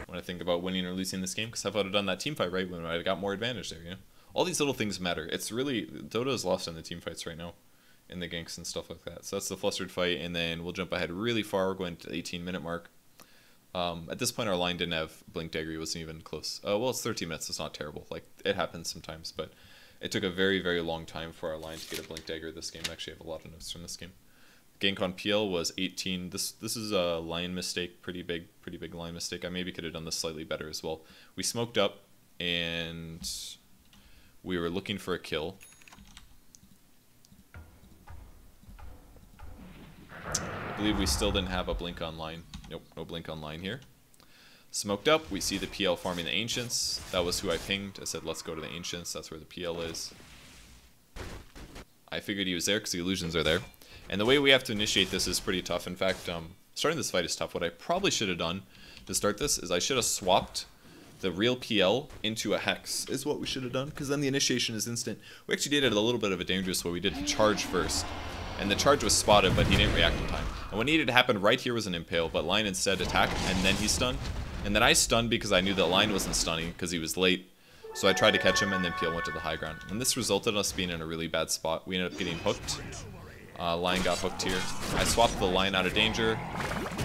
A: when I think about winning or losing this game, because if I would have done that team fight right, when I got more advantage there, you know? All these little things matter. It's really, Dota is lost in the team fights right now, in the ganks and stuff like that. So that's the flustered fight, and then we'll jump ahead really far. We're going to the 18-minute mark. At this point, our line didn't have Blink Dagger. It wasn't even close. Well, it's 13 minutes. It's not terrible. Like, it happens sometimes, but it took a very, very long time for our line to get a Blink Dagger this game. I actually have a lot of notes from this game. Gank on PL was 18. This is a line mistake, pretty big line mistake. I maybe could have done this slightly better as well. We smoked up, and we were looking for a kill. I believe we still didn't have a Blink online. Nope, no Blink online here. Smoked up, we see the PL farming the Ancients. That was who I pinged. I said, let's go to the Ancients. That's where the PL is. I figured he was there because the illusions are there. And the way we have to initiate this is pretty tough. In fact, starting this fight is tough. What I probably should have done to start this is I should have swapped the real PL into a Hex, is what we should have done, because then the initiation is instant. We actually did it a little bit of a dangerous way. We did the charge first. And the charge was spotted, but he didn't react in time. And what needed to happen right here was an impale, but Lion instead attacked, and then he stunned. And then I stunned because I knew that Lion wasn't stunning because he was late. So I tried to catch him, and then PL went to the high ground. And this resulted in us being in a really bad spot. We ended up getting hooked. Lion got hooked here. I swapped the Lion out of danger.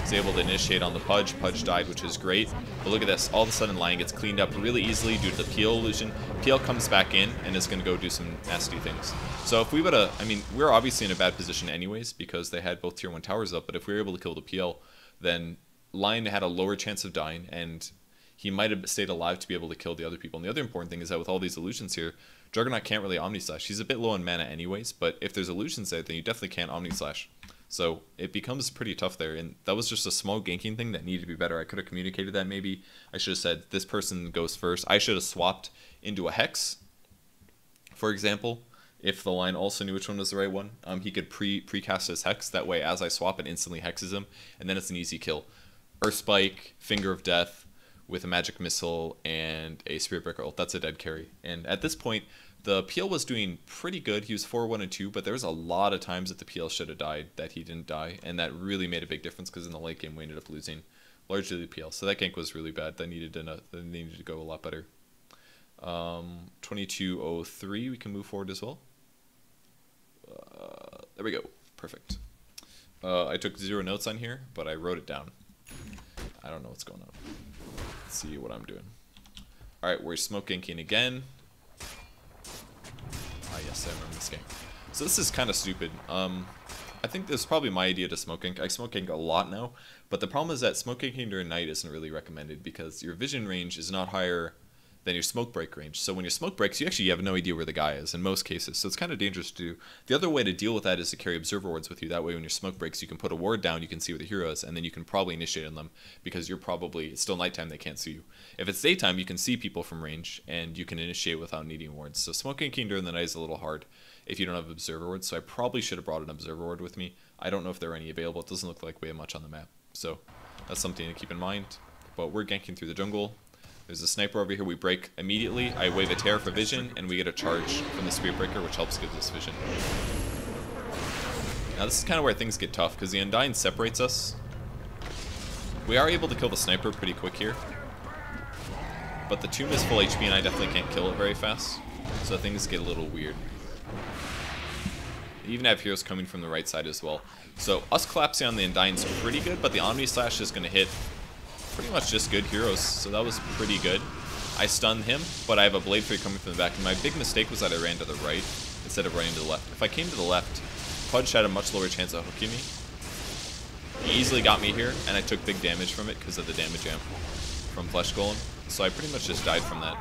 A: Was able to initiate on the Pudge. Pudge died, which is great. But look at this. All of a sudden, Lion gets cleaned up really easily due to the PL illusion. PL comes back in and is going to go do some nasty things. So if we would have, I mean, we're obviously in a bad position anyways because they had both tier 1 towers up. But if we were able to kill the PL, then Lion had a lower chance of dying, and he might have stayed alive to be able to kill the other people. And the other important thing is that with all these illusions here, Juggernaut can't really Omni Slash. He's a bit low on mana anyways, but if there's illusions there, then you definitely can't Omni Slash. So it becomes pretty tough there, and that was just a small ganking thing that needed to be better. I could have communicated that maybe. I should have said, this person goes first. I should have swapped into a Hex, for example. If the line also knew which one was the right one, he could precast his Hex. That way, as I swap, it instantly hexes him, and then it's an easy kill. Earth Spike, Finger of Death, with a Magic Missile, and a Spirit Breaker ult. That's a dead carry. And at this point, the PL was doing pretty good. He was 4-1 and 2, but there was a lot of times that the PL should have died that he didn't die, and that really made a big difference because in the late game we ended up losing largely the PL. So that gank was really bad. That needed to go a lot better. 2203, we can move forward as well. There we go. Perfect. I took 0 notes on here, but I wrote it down. I don't know what's going on. Let's see what I'm doing. Alright, we're smoke ganking again. Yes, I remember this game. So this is kind of stupid. I think this is probably my idea to smoke gank. I smoke gank a lot now, but the problem is that smoke ganking during night isn't really recommended because your vision range is not higher than your smoke break range. So when your smoke breaks, you actually have no idea where the guy is in most cases. So it's kind of dangerous to do. The other way to deal with that is to carry observer wards with you. That way when your smoke breaks, you can put a ward down, you can see where the hero is, and then you can probably initiate on them because it's still nighttime, they can't see you. If it's daytime, you can see people from range, and you can initiate without needing wards. So smoke ganking during the night is a little hard if you don't have observer wards, so I probably should have brought an observer ward with me. I don't know if there are any available. It doesn't look like we have much on the map. So that's something to keep in mind. But we're ganking through the jungle. There's a sniper over here. We break immediately. I wave a Terror for vision, and we get a charge from the Spirit Breaker, which helps give us vision. Now this is kind of where things get tough, because the Undying separates us. We are able to kill the sniper pretty quick here. But the tomb is full HP, and I definitely can't kill it very fast. So things get a little weird. We even have heroes coming from the right side as well. So us collapsing on the Undying is pretty good, but the Omni Slash is going to hit pretty much just good heroes, so that was pretty good. I stunned him, but I have a Blade Fury coming from the back, and my big mistake was that I ran to the right instead of running to the left. If I came to the left, Purge had a much lower chance of hooking me. He easily got me here, and I took big damage from it because of the damage amp from Flesh Golem, so I pretty much just died from that.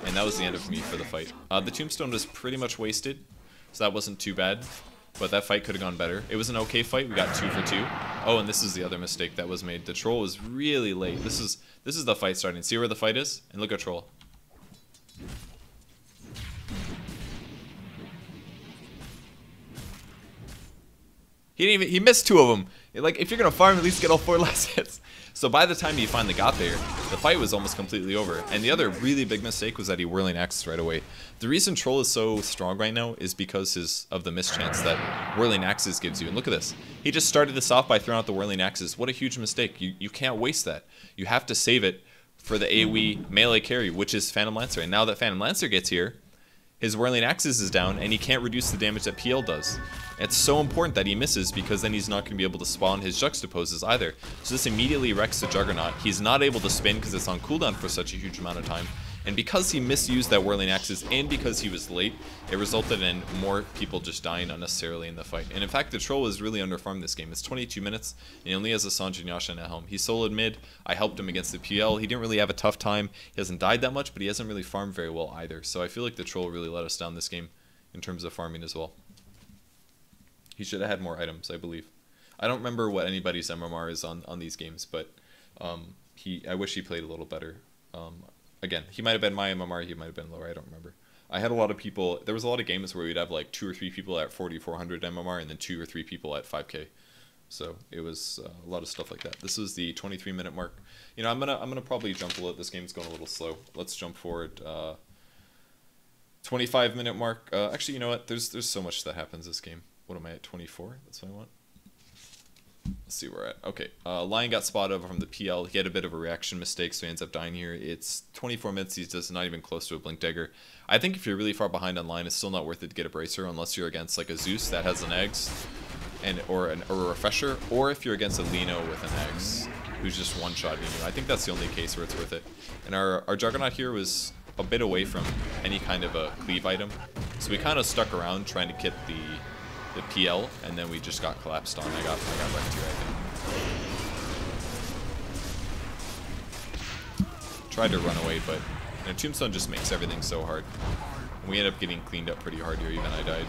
A: And that was the end of me for the fight. The Tombstone was pretty much wasted, so that wasn't too bad. But that fight could have gone better. It was an okay fight. We got 2 for 2. Oh, and this is the other mistake that was made. The troll was really late. This is the fight starting. See where the fight is? And look at troll. He missed 2 of them. Like, if you're gonna farm, at least get all 4 last hits. So by the time he finally got there, the fight was almost completely over. And the other really big mistake was that he Whirling Axes right away. The reason Troll is so strong right now is because of the mischance that Whirling Axes gives you. And look at this. He just started this off by throwing out the Whirling Axes. What a huge mistake. You can't waste that. You have to save it for the AoE melee carry, which is Phantom Lancer. And now that Phantom Lancer gets here, his Whirling Axes is down, and he can't reduce the damage that PL does. It's so important that he misses, because then he's not going to be able to spawn his Juxtaposes either. So this immediately wrecks the Juggernaut. He's not able to spin because it's on cooldown for such a huge amount of time. And because he misused that Whirling Axes, and because he was late, it resulted in more people just dying unnecessarily in the fight. And in fact, the Troll is really underfarmed this game. It's 22 minutes, and he only has a Sange and Yasha and a Helm. He's soloed mid. I helped him against the PL. He didn't really have a tough time. He hasn't died that much, but he hasn't really farmed very well either. So I feel like the Troll really let us down this game in terms of farming as well. He should have had more items, I believe. I don't remember what anybody's MMR is on these games, but I wish he played a little better. Again, he might have been my MMR, he might have been lower, I don't remember. I had a lot of people, there was a lot of games where we'd have like 2 or 3 people at 4,400 MMR and then 2 or 3 people at 5k. So it was a lot of stuff like that. This was the 23-minute mark. You know, I'm gonna probably jump a little. This game's going a little slow. Let's jump forward. 25-minute mark. Actually, you know what? There's so much that happens this game. What am I at? 24? That's what I want. Let's see where we're at. Okay, Lion got spotted from the PL. He had a bit of a reaction mistake, so he ends up dying here. It's 24 minutes. He's just not even close to a Blink Dagger. I think if you're really far behind on Lion, it's still not worth it to get a Bracer unless you're against like a Zeus that has an Eggs, or a Refresher, or if you're against a Lino with an Eggs who's just one-shotting you. I think that's the only case where it's worth it. And our Juggernaut here was a bit away from any kind of a cleave item, so we kind of stuck around trying to get the PL, and then we just got collapsed on. I got wrecked here, I think. Tried to run away, but you know, Tombstone just makes everything so hard. And we ended up getting cleaned up pretty hard here. Even I died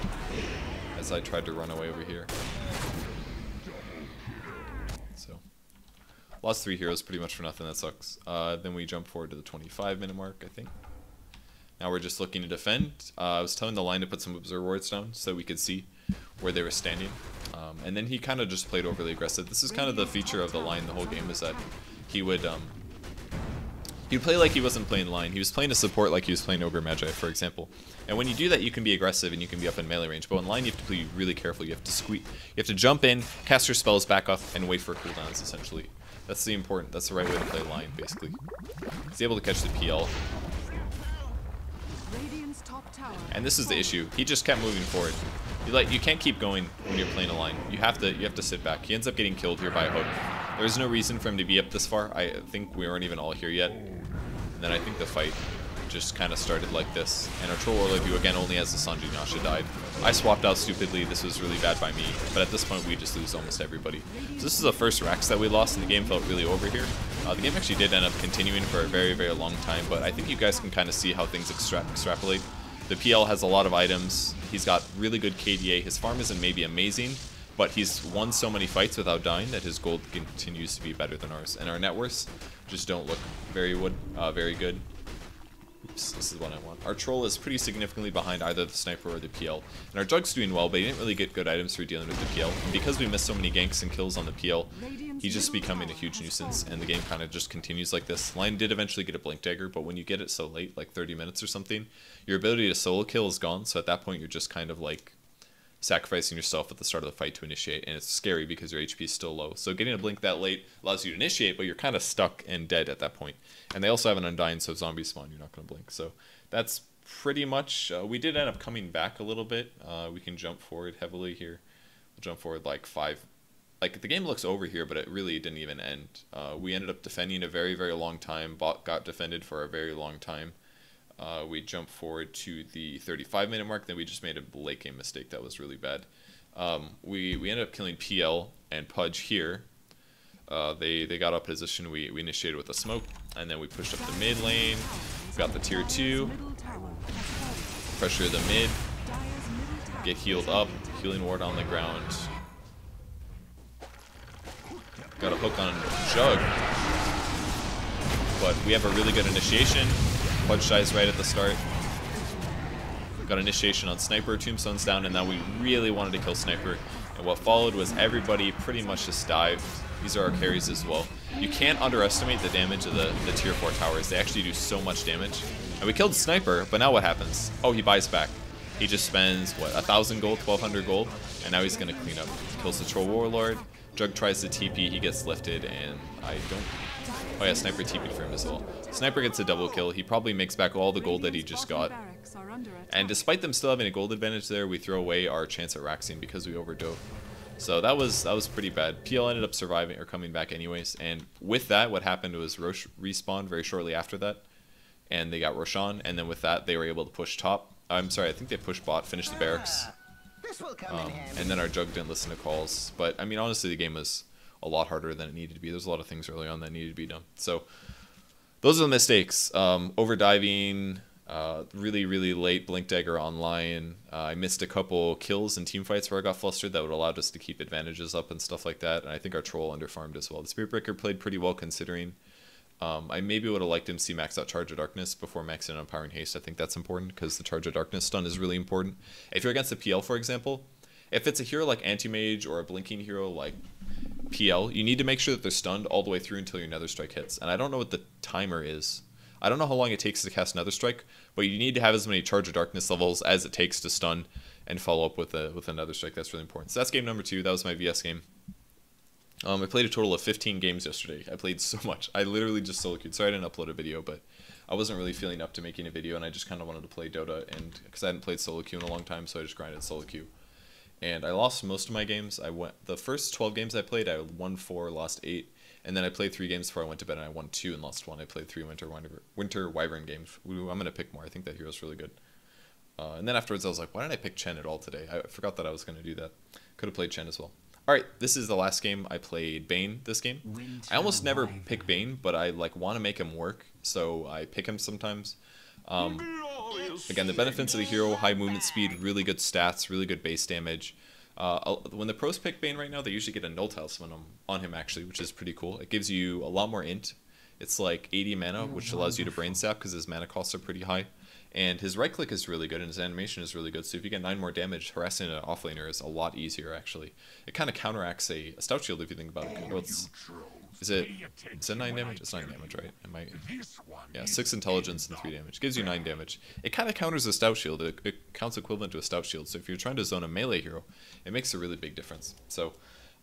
A: as I tried to run away over here. Lost 3 heroes pretty much for nothing. That sucks. Then we jump forward to the 25-minute mark, I think. Now we're just looking to defend. I was telling the line to put some observer wards down so we could see where they were standing. And then he kind of just played overly aggressive. This is kind of the feature of the line the whole game, is that he would he'd play like he wasn't playing line. He was playing a support like he was playing Ogre Magi, for example. And when you do that, you can be aggressive and you can be up in melee range. But in line, you have to be really careful. You have to squeeze. You have to jump in, cast your spells, back up, and wait for cooldowns. Essentially, that's the right way to play line. Basically, he's able to catch the PL. And this is the issue. He just kept moving forward. You can't keep going when you're playing a line. You have to sit back. He ends up getting killed here by a hook. There's no reason for him to be up this far. I think we aren't even all here yet. And then I think the fight just kind of started like this. And our Troll Warlord, who again only has the Sanji Nasha, died. I swapped out stupidly. This was really bad by me. But at this point, we just lose almost everybody. So this is the first Rax that we lost, and the game felt really over here. The game actually did end up continuing for a very, very long time. But I think you guys can kind of see how things extrapolate. The PL has a lot of items. He's got really good KDA. His farm isn't maybe amazing, but he's won so many fights without dying that his gold continues to be better than ours. And our net worths just don't look very good. Oops, this is what I want. Our Troll is pretty significantly behind either the Sniper or the PL. And our Jug's doing well, but he didn't really get good items for dealing with the PL. And because we missed so many ganks and kills on the PL, he's just becoming a huge nuisance, and the game kind of just continues like this. Line did eventually get a Blink Dagger, but when you get it so late, like 30 minutes or something, your ability to solo kill is gone, so at that point you're just kind of like sacrificing yourself at the start of the fight to initiate, and it's scary because your HP is still low. So getting a blink that late allows you to initiate, but you're kind of stuck and dead at that point. And they also have an Undying, so if zombies spawn, you're not going to blink. So that's pretty much, we did end up coming back a little bit. We can jump forward heavily here. We'll jump forward like 5. Like, the game looks over here, but it really didn't even end. We ended up defending a very, very long time. Bot got defended for a very long time. We jumped forward to the 35-minute mark, then we just made a late game mistake that was really bad. We ended up killing PL and Pudge here. They got up position, we initiated with a smoke, and then we pushed up the mid lane, got the tier 2, pressure the mid, get healed up, healing ward on the ground. Got a hook on Jug, but we have a really good initiation. Pudge dies right at the start. Got initiation on Sniper, Tombstone's down, and now we really wanted to kill Sniper. And what followed was everybody pretty much just dived. These are our carries as well. You can't underestimate the damage of the tier 4 towers. They actually do so much damage. And we killed Sniper, but now what happens? Oh, he buys back. He just spends, what, 1,000 gold, 1,200 gold, and now he's going to clean up. Kills the Troll Warlord. Jug tries to TP, he gets lifted, and I don't... Oh yeah, Sniper TP'd for him as well. Sniper gets a double kill. He probably makes back all the gold that he just got. And despite them still having a gold advantage there, we throw away our chance at Raxing because we overdove. So that was pretty bad. PL ended up surviving or coming back anyways, and with that, what happened was Roche respawned very shortly after that, and they got Roshan, and then with that, they were able to push top. I'm sorry, I think they pushed bot, finished the barracks. And then our Jug didn't listen to calls. But, I mean, honestly, the game was a lot harder than it needed to be. There's a lot of things early on that needed to be done. So, those are the mistakes. Overdiving, really, really late Blink Dagger online. I missed a couple kills in team fights where I got flustered that would allow us to keep advantages up and stuff like that. And I think our Troll underfarmed as well. The Spirit Breaker played pretty well considering. I maybe would have liked him to see max out Charge of Darkness before maxing out Empowering Haste. I think that's important because the Charge of Darkness stun is really important. If you're against the PL, for example, if it's a hero like Anti-Mage or a blinking hero like PL, you need to make sure that they're stunned all the way through until your Nether Strike hits. And I don't know what the timer is. I don't know how long it takes to cast Nether Strike, but you need to have as many Charge of Darkness levels as it takes to stun and follow up with a Nether Strike. That's really important. So that's game number 2. That was my VS game. I played a total of 15 games yesterday. I played so much. I literally just solo queued. Sorry I didn't upload a video, but I wasn't really feeling up to making a video, and I just kind of wanted to play Dota, and because I hadn't played solo queue in a long time, so I just grinded solo queue. And I lost most of my games. The first 12 games I played, I won 4, lost 8, and then I played 3 games before I went to bed, and I won 2 and lost 1. I played 3 Winter Wyvern games. Ooh, I'm gonna pick more. I think that hero's really good. And then afterwards, I was like, why didn't I pick Chen at all today? I forgot that I was gonna do that. Could have played Chen as well. Alright, this is the last game. I played Bane this game. I almost never pick Bane, but I want to make him work, so I pick him sometimes. Again, the benefits of the hero: high movement speed, really good stats, really good base damage. When the pros pick Bane right now, they usually get a null talisman on him actually, which is pretty cool. It gives you a lot more int. It's like 80 mana, which allows you to brain sap because his mana costs are pretty high. And his right click is really good, and his animation is really good. So if you get 9 more damage, harassing an offlaner is a lot easier actually. It kind of counteracts a stout shield if you think about it. Well, is it 9 damage? It's 9 damage, right? Yeah, 6 intelligence and 3 damage. Gives you 9 damage. It kind of counters a stout shield. It counts equivalent to a stout shield. So if you're trying to zone a melee hero, it makes a really big difference. So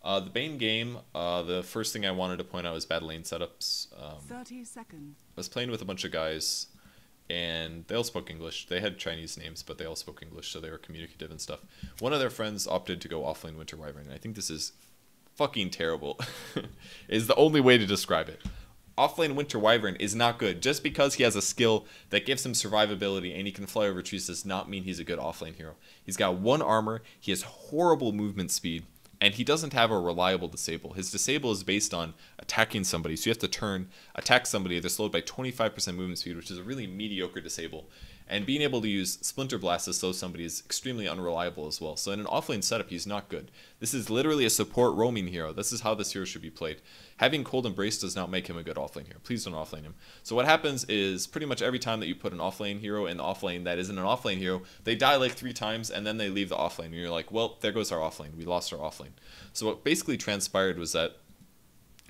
A: the Bane game, the first thing I wanted to point out is bad lane setups.
B: 30 seconds.
A: I was playing with a bunch of guys, and they all spoke English. They had Chinese names, but they all spoke English, so they were communicative and stuff. One of their friends opted to go offlane Winter Wyvern, and I think this is fucking terrible. Is the only way to describe it. Offlane Winter Wyvern is not good. Just because he has a skill that gives him survivability and he can fly over trees does not mean he's a good offlane hero. He's got 1 armor, he has horrible movement speed, and he doesn't have a reliable disable. His disable is based on attacking somebody, so you have to turn, attack somebody, they're slowed by 25% movement speed, which is a really mediocre disable. And being able to use Splinter Blast to slow somebody is extremely unreliable as well. So in an offlane setup, he's not good. This is literally a support roaming hero. This is how this hero should be played. Having Cold Embrace does not make him a good offlane hero. Please don't offlane him. So what happens is pretty much every time that you put an offlane hero in the offlane that isn't an offlane hero, they die like 3 times and then they leave the offlane. And you're like, well, there goes our offlane. We lost our offlane. So what basically transpired was that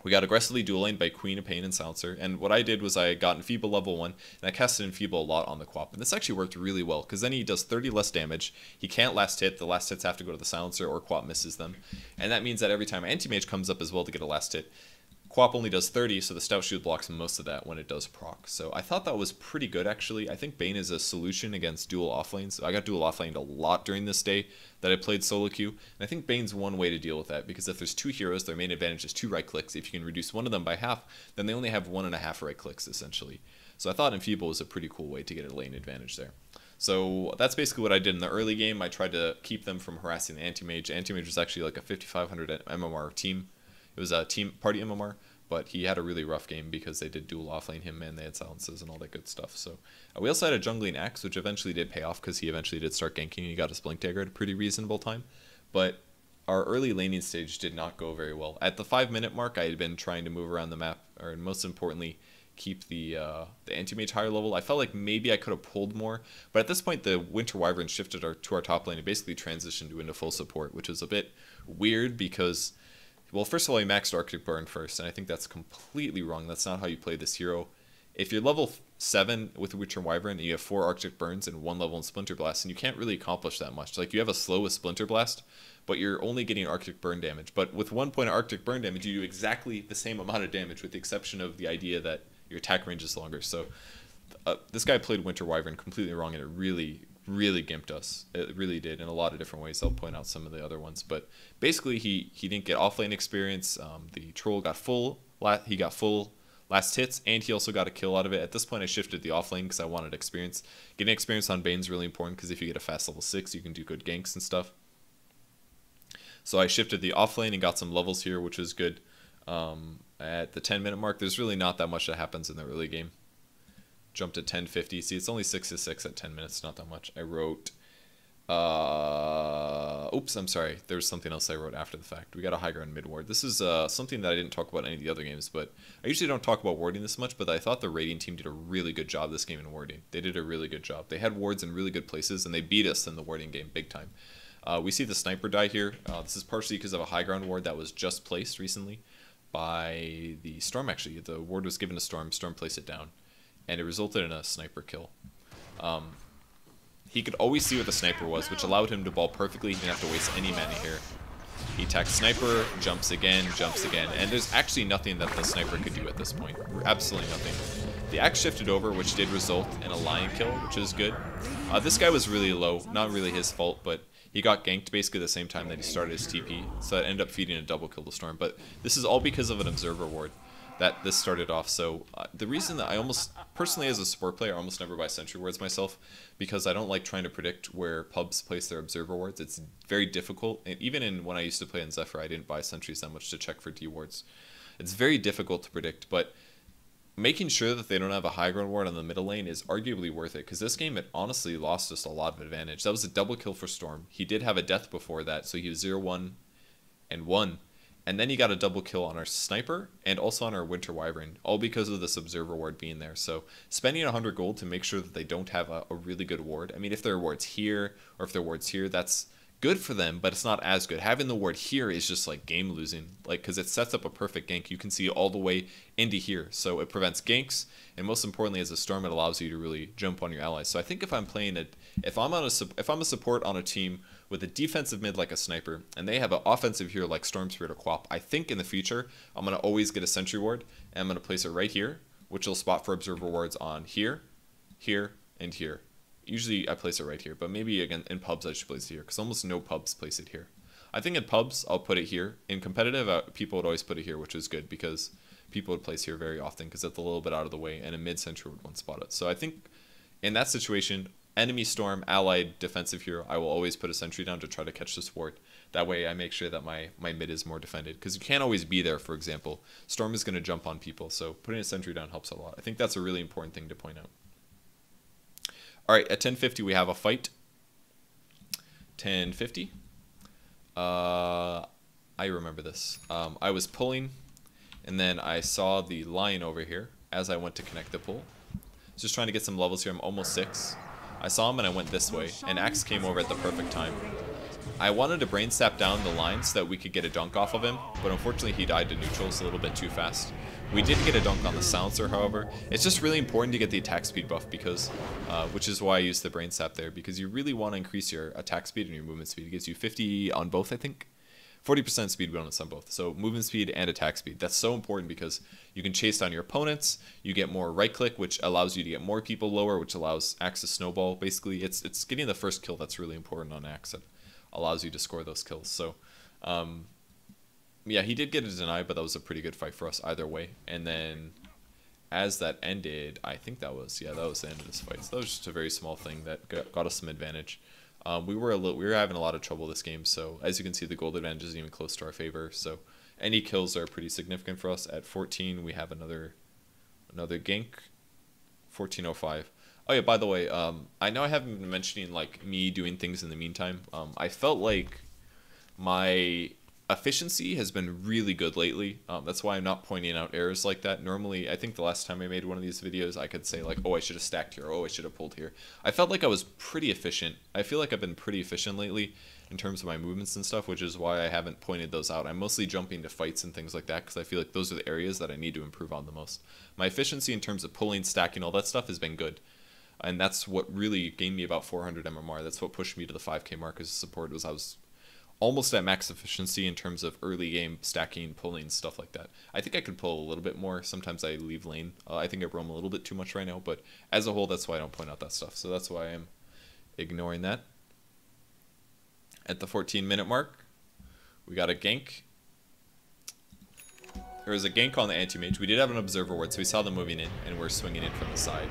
A: we got aggressively dual laned by Queen of Pain and Silencer, and what I did was I got Enfeeble level 1, and I casted Enfeeble a lot on the Quap, and this actually worked really well, because then he does 30 less damage, he can't last hit, the last hits have to go to the Silencer or Quap misses them, and that means that every time Anti-Mage comes up as well to get a last hit, Quap only does 30, so the Stout Shield blocks most of that when it does proc. So I thought that was pretty good, actually. I think Bane is a solution against dual offlanes. I got dual offlaned a lot during this day that I played solo queue, and I think Bane's one way to deal with that, because if there's 2 heroes, their main advantage is 2 right clicks. If you can reduce one of them by half, then they only have 1.5 right clicks, essentially. So I thought Enfeeble was a pretty cool way to get a lane advantage there. So that's basically what I did in the early game. I tried to keep them from harassing the Anti-Mage. Anti-Mage was actually like a 5,500 MMR team. It was a team party MMR. But he had a really rough game because they did dual offlane him and they had silences and all that good stuff. So we also had a jungling axe, which eventually did pay off because he eventually did start ganking and he got his blink dagger at a pretty reasonable time. But our early laning stage did not go very well. At the 5-minute mark, I had been trying to move around the map, or most importantly, keep the anti-mage higher level. I felt like maybe I could have pulled more, but at this point the Winter Wyvern shifted to our top lane and basically transitioned into full support, which was a bit weird because, well, first of all, he maxed Arctic Burn first, and I think that's completely wrong. That's not how you play this hero. If you're level 7 with Winter Wyvern and you have 4 Arctic Burns and 1 level in Splinter Blast, and you can't really accomplish that much. Like, you have a slow with Splinter Blast, but you're only getting Arctic Burn damage. But with 1 point of Arctic Burn damage, you do exactly the same amount of damage, with the exception of the idea that your attack range is longer. So this guy played Winter Wyvern completely wrong, and it really gimped us. It really did in a lot of different ways. I'll point out some of the other ones, but basically he didn't get offlane experience. The troll got full last hits, and he also got a kill out of it. At this point I shifted the offlane because I wanted experience. Getting experience on Bane is really important because if you get a fast level 6 you can do good ganks and stuff. So I shifted the offlane and got some levels here, which was good. At the 10-minute mark, there's really not that much that happens in the early game. Jumped to 1050. See, it's only 6 to 6 at 10 minutes, not that much. I wrote oops, I'm sorry, there was something else I wrote after the fact. We got a high ground mid ward. This is something that I didn't talk about in any of the other games, but I usually don't talk about warding this much, but I thought the raiding team did a really good job this game in warding. They did a really good job. They had wards in really good places, and they beat us in the warding game big time. We see the sniper die here. This is partially because of a high ground ward that was just placed recently by the Storm, actually. The ward was given to Storm placed it down, and it resulted in a sniper kill. He could always see what the sniper was, which allowed him to ball perfectly. He didn't have to waste any mana here. He attacks sniper, jumps again, and there's actually nothing that the sniper could do at this point. Absolutely nothing. The axe shifted over, which did result in a lion kill, which is good. This guy was really low, not really his fault, but he got ganked basically the same time that he started his TP, so it ended up feeding a double kill to Storm. But this is all because of an observer ward that this started off. So the reason that I almost, personally as a support player, I almost never buy sentry wards myself, because I don't like trying to predict where pubs place their observer wards. it's very difficult, and even when I used to play in Zephyr, I didn't buy sentries that much to check for D wards. It's very difficult to predict, but making sure that they don't have a high ground ward on the middle lane is arguably worth it, because this game it honestly lost us a lot of advantage. That was a double kill for Storm. He did have a death before that, so he was 0-1 and 1. And then he got a double kill on our sniper and also on our Winter Wyvern, all because of this observer ward being there. So spending 100 gold to make sure that they don't have a really good ward. I mean, if their ward's here or if their ward's here, that's good for them, but it's not as good. Having the ward here is just like game losing, like, because it sets up a perfect gank. You can see all the way into here, so it prevents ganks, and most importantly, as a Storm, it allows you to really jump on your allies. So I think if I'm playing it, if I'm a support on a team with a defensive mid like a sniper, and they have an offensive hero like Storm Spirit or Quap, I think in the future I'm gonna always get a sentry ward, and I'm gonna place it right here, which will spot for observer wards on here, here, and here. Usually I place it right here, but maybe again in pubs I should place it here, because almost no pubs place it here. I think in pubs I'll put it here. In competitive, people would always put it here, which is good because people would place here very often because it's a little bit out of the way, and a mid-sentry would one spot it. So I think in that situation, enemy Storm, allied defensive hero, I will always put a sentry down to try to catch this ward. That way I make sure that my mid is more defended, because you can't always be there. For example, Storm is going to jump on people, so putting a sentry down helps a lot. I think that's a really important thing to point out. Alright, at 10:50 we have a fight. 10:50. I remember this. I was pulling, and then I saw the lion over here as I went to connect the pull. Just trying to get some levels here. I'm almost 6. I saw him and I went this way, and Axe came over at the perfect time. I wanted to brain sap down the line so that we could get a dunk off of him, but unfortunately he died to neutrals a little bit too fast. We did get a dunk on the silencer, however. It's just really important to get the attack speed buff, because, which is why I used the brain sap there, because you really want to increase your attack speed and your movement speed. It gives you 50 on both, I think. 40% speed bonus on both. So movement speed and attack speed. That's so important because you can chase down your opponents. You get more right click, which allows you to get more people lower, which allows Axe to snowball. Basically, it's getting the first kill that's really important on Axe. That allows you to score those kills. So, yeah, he did get a deny, but that was a pretty good fight for us either way. And then as that ended, I think that was the end of this fight. So that was just a very small thing that got us some advantage. We were having a lot of trouble this game, so as you can see, the gold advantage isn't even close to our favor. So any kills are pretty significant for us. At 14, we have another gank. 14:05. Oh yeah, by the way, I know I haven't been mentioning like me doing things in the meantime. I felt like my efficiency has been really good lately. That's why I'm not pointing out errors like that. Normally, I think the last time I made one of these videos, I could say like, oh, I should have stacked here, oh, I should have pulled here. I felt like I was pretty efficient. I feel like I've been pretty efficient lately in terms of my movements and stuff, which is why I haven't pointed those out. I'm mostly jumping to fights and things like that because I feel like those are the areas that I need to improve on the most. My efficiency in terms of pulling, stacking, all that stuff has been good. And that's what really gained me about 400 MMR. That's what pushed me to the 5K mark as a support, was I was almost at max efficiency in terms of early game stacking, pulling, stuff like that. I think I could pull a little bit more. Sometimes I leave lane. I think I roam a little bit too much right now, but as a whole, that's why I don't point out that stuff. So that's why I'm ignoring that. At the 14-minute mark, we got a gank. There was a gank on the anti-mage. We did have an observer ward, so we saw them moving in, and we're swinging in from the side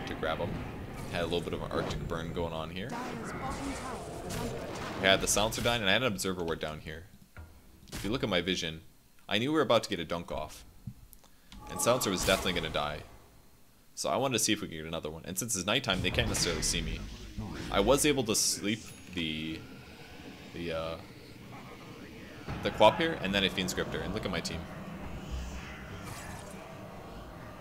A: to grab them. Had a little bit of an Arctic burn going on here. We had the silencer down, and I had an observer ward down here. If you look at my vision, I knew we were about to get a dunk off, and silencer was definitely going to die. So I wanted to see if we could get another one. And since it's nighttime, they can't necessarily see me. I was able to sleep the Quap here, and then a Fiend Scriptor. And look at my team.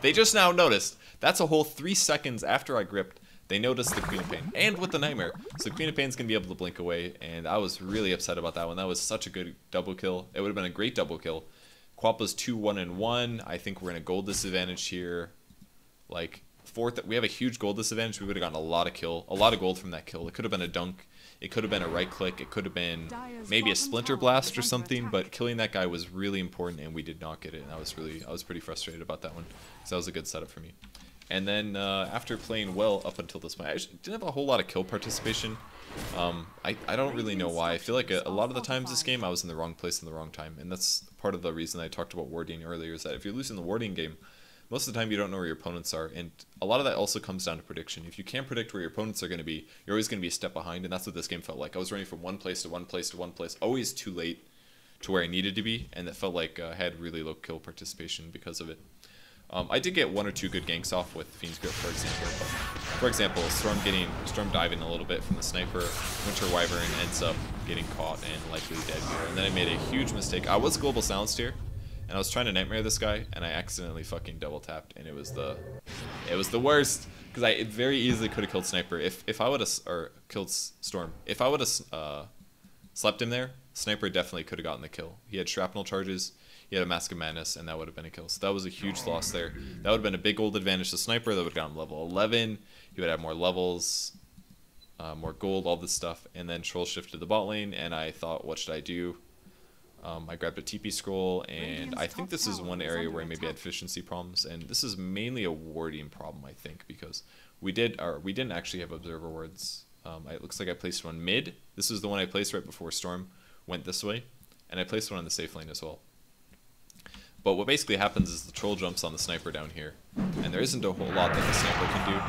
A: They just now noticed. That's a whole 3 seconds after I gripped. They noticed the Queen of Pain, and with the Nightmare. So Queen of Pain's going to be able to blink away, and I was really upset about that one. That was such a good double kill. It would have been a great double kill. Quap was 2-1-1. I think we're in a gold disadvantage here. Like, fourth, we have a huge gold disadvantage. We would have gotten a lot of gold from that kill. It could have been a dunk. It could have been a right click. It could have been maybe a splinter blast or something, but killing that guy was really important, and we did not get it. And I was pretty frustrated about that one, because that was a good setup for me. And then after playing well up until this point, I didn't have a whole lot of kill participation. I don't really know why. I feel like a lot of the times this game I was in the wrong place in the wrong time, and that's part of the reason I talked about warding earlier, is that if you're losing the warding game, most of the time you don't know where your opponents are, and a lot of that also comes down to prediction. If you can't predict where your opponents are going to be, you're always going to be a step behind, and that's what this game felt like. I was running from one place to one place to one place, always too late to where I needed to be, and it felt like I had really low kill participation because of it. I did get 1 or 2 good ganks off with Fiend's Grip, for example. But for example, Storm diving a little bit from the sniper, Winter Wyvern ends up getting caught and likely dead here. And then I made a huge mistake. I was global silenced here, and I was trying to Nightmare this guy, and I accidentally fucking double tapped, and it was the worst. Because I very easily could have killed Sniper if I would have, or killed Storm. If I would have slept him there, Sniper definitely could have gotten the kill. He had shrapnel charges, he had a Mask of Madness, and that would have been a kill. So that was a huge loss there. That would have been a big gold advantage to Sniper. That would have gotten level 11. He would have more levels, more gold, all this stuff. And then Troll shifted the bot lane, and I thought, what should I do? I grabbed a TP scroll, and I think this is one area where I maybe had efficiency problems. And this is mainly a warding problem, I think, because we didn't actually have observer wards. It looks like I placed one mid. This is the one I placed right before Storm went this way, and I placed one in the safe lane as well. But what basically happens is the Troll jumps on the Sniper down here, and there isn't a whole lot that the Sniper can do.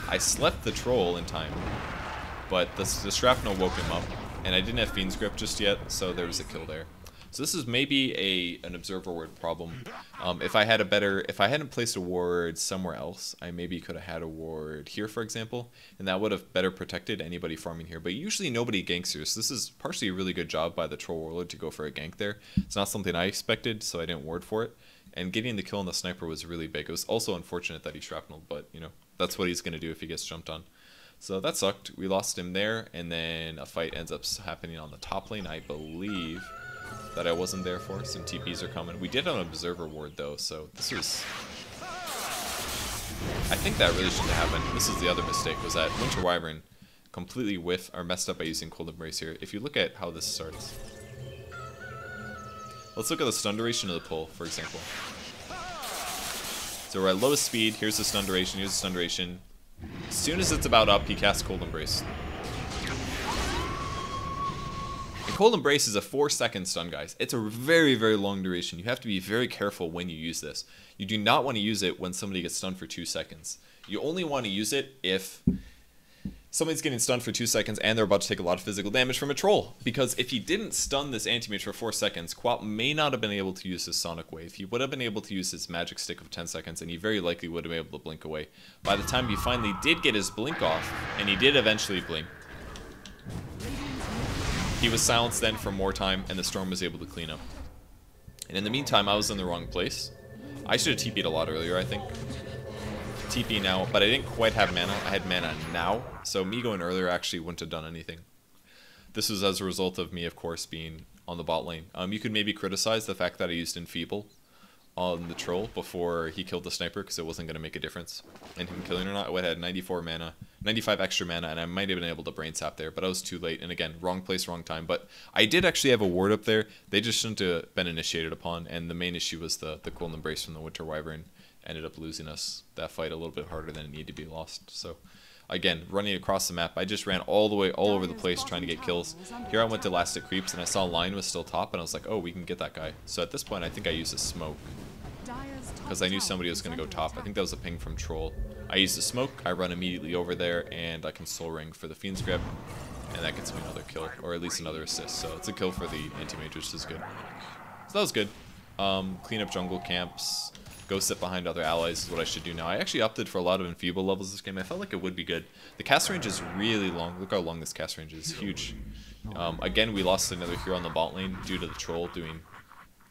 A: I slept the Troll in time, but the Shrapnel woke him up, and I didn't have Fiend's Grip just yet, so there was a kill there. So this is maybe an observer ward problem. If I hadn't placed a ward somewhere else, I maybe could have had a ward here, for example, and that would have better protected anybody farming here. But usually nobody ganks here, so this is partially a really good job by the Troll Warlord to go for a gank there. It's not something I expected, so I didn't ward for it. And getting the kill on the Sniper was really big. It was also unfortunate that he shrapneled, but you know, that's what he's going to do if he gets jumped on. So that sucked. We lost him there, and then a fight ends up happening on the top lane, I believe, that I wasn't there for. Some TPs are coming. We did have an observer ward though, so this was... I think that really shouldn't have happened. This is the other mistake, was that Winter Wyvern completely messed up by using Cold Embrace here. If you look at how this starts... Let's look at the stun duration of the pull, for example. So we're at lowest speed, here's the stun duration, here's the stun duration. As soon as it's about up, he casts Cold Embrace. And Cold Embrace is a 4-second stun, guys. It's a very, very long duration. You have to be very careful when you use this. You do not want to use it when somebody gets stunned for 2 seconds. You only want to use it if somebody's getting stunned for 2 seconds and they're about to take a lot of physical damage from a troll. Because if he didn't stun this anti-mage for 4 seconds, Quap may not have been able to use his Sonic Wave. He would have been able to use his Magic Stick of 10 seconds, and he very likely would have been able to blink away. By the time he finally did get his blink off, and he did eventually blink, he was silenced then for more time, and the Storm was able to clean up. And in the meantime, I was in the wrong place. I should have TP'd a lot earlier, I think. TP now, but I didn't quite have mana. I had mana now, so me going earlier actually wouldn't have done anything. This was as a result of me, of course, being on the bot lane. You could maybe criticize the fact that I used Enfeeble on the troll before he killed the sniper, because it wasn't going to make a difference in him killing or not. I would have had 94 mana, 95 extra mana, and I might have been able to brain sap there, but I was too late. And again, wrong place, wrong time. But I did actually have a ward up there. They just shouldn't have been initiated upon, and the main issue was the Cold Embrace from the Winter Wyvern ended up losing us that fight a little bit harder than it needed to be lost. So again, running across the map, I just ran all the way, all over the place trying to get kills. Here I went to Elastic Creeps, and I saw Lion was still top, and I was like, oh, we can get that guy. So at this point, I think I used a smoke, because I knew somebody was going to go top. I think that was a ping from Troll. I used the smoke, I run immediately over there, and I can Soul Ring for the Fiend's Grip, and that gets me another kill, or at least another assist. So it's a kill for the anti-mage, which is good. So that was good. Clean up jungle camps, go sit behind other allies is what I should do now. I actually opted for a lot of Enfeeble levels this game. I felt like it would be good. The cast range is really long. Look how long this cast range is. Huge. Again, we lost another hero on the bot lane due to the Troll doing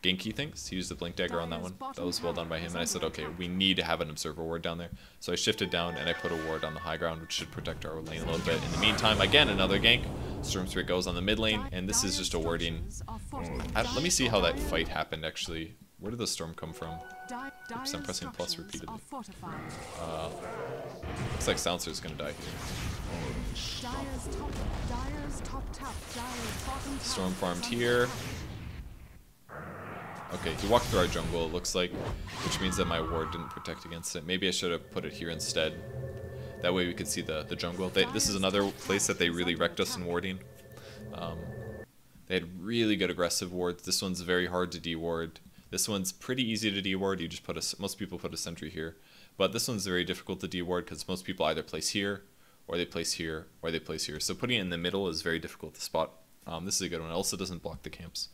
A: ganky things. He used the Blink Dagger on that one. That was well done by him. And I said, okay, we need to have an Observer Ward down there. So I shifted down and I put a ward on the high ground, which should protect our lane a little bit. In the meantime, again, another gank. Storm Spirit goes on the mid lane, and this is just a warding. Let me see how that fight happened, actually. Where did the storm come from? Oops, I'm pressing plus repeatedly. Looks like Silencer's gonna die here. Storm farmed here. Okay, he walked through our jungle, it looks like, which means that my ward didn't protect against it. Maybe I should have put it here instead. That way we could see the jungle. This is another place that they really wrecked us in warding. They had really good aggressive wards. This one's very hard to de-ward. This one's pretty easy to de-ward. You just put most people put a sentry here. But this one's very difficult to de-ward because most people either place here, or they place here, or they place here. So putting it in the middle is very difficult to spot. This is a good one. It also doesn't block the camps.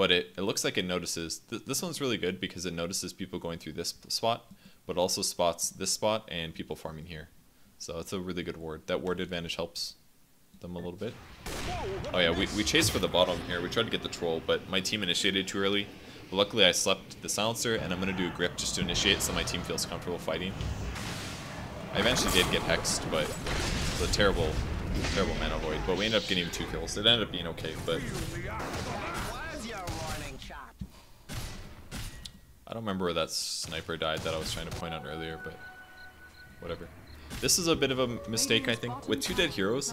A: but it looks like it notices. This one's really good because it notices people going through this spot, but also spots this spot and people farming here. So it's a really good ward. That ward advantage helps them a little bit. Oh yeah, we chased for the bottom here. We tried to get the troll, but my team initiated too early. But luckily I slept the silencer, and I'm going to do a grip just to initiate so my team feels comfortable fighting. I eventually did get hexed, but it's a terrible mana void. But we ended up getting 2 kills. It ended up being okay, but I don't remember where that sniper died that I was trying to point out earlier, but whatever. This is a bit of a mistake, I think. With 2 dead heroes,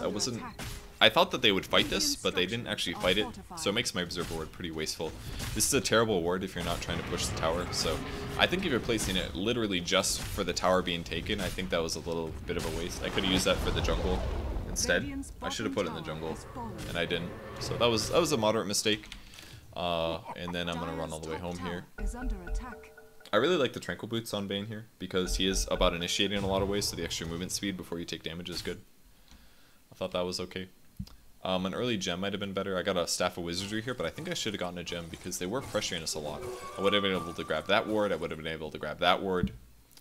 A: I thought that they would fight this, but they didn't actually fight it, so it makes my Berserker ward pretty wasteful. This is a terrible ward if you're not trying to push the tower, so I think if you're placing it literally just for the tower being taken, I think that was a little bit of a waste. I could have used that for the jungle instead. I should have put it in the jungle, and I didn't. So that was a moderate mistake. And then I'm going to run all the way home here. I really like the Tranquil Boots on Bane here, because he is about initiating in a lot of ways, so the extra movement speed before you take damage is good. I thought that was okay. An early gem might have been better. I got a Staff of Wizardry here, but I think I should have gotten a gem because they were pressuring us a lot. I would have been able to grab that ward, I would have been able to grab that ward.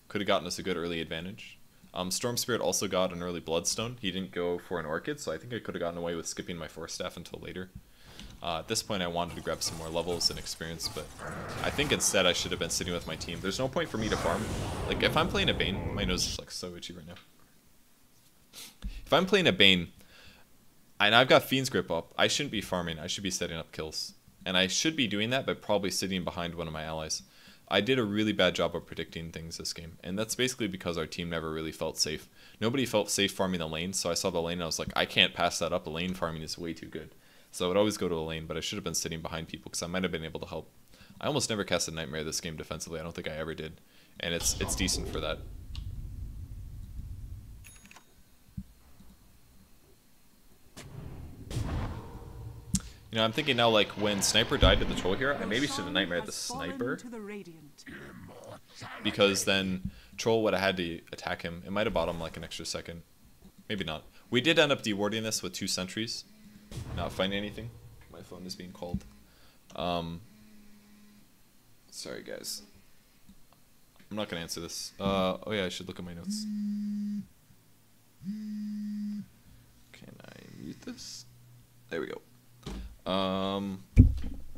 A: Could have gotten us a good early advantage. Storm Spirit also got an early Bloodstone. He didn't go for an Orchid, so I think I could have gotten away with skipping my Force Staff until later. At this point I wanted to grab some more levels and experience, but I think instead I should have been sitting with my team. There's no point for me to farm. Like, if I'm playing a Bane, my nose is like so itchy right now. If I'm playing a Bane, and I've got Fiend's Grip up, I shouldn't be farming, I should be setting up kills. And I should be doing that, but probably sitting behind one of my allies. I did a really bad job of predicting things this game, and that's basically because our team never really felt safe. Nobody felt safe farming the lane, so I saw the lane and I was like, I can't pass that up, the lane farming is way too good. So I would always go to a lane, but I should have been sitting behind people because I might have been able to help. I almost never casted Nightmare this game defensively, I don't think I ever did. And it's decent for that. You know, I'm thinking now, like, when Sniper died to the troll here, I maybe should have Nightmared the Sniper. Because then Troll would have had to attack him. It might have bought him, like, an extra second. Maybe not. We did end up dewarding this with 2 sentries. Not finding anything. My phone is being called. Sorry, guys. I'm not going to answer this. Oh, yeah, I should look at my notes. Can I mute this? There we go.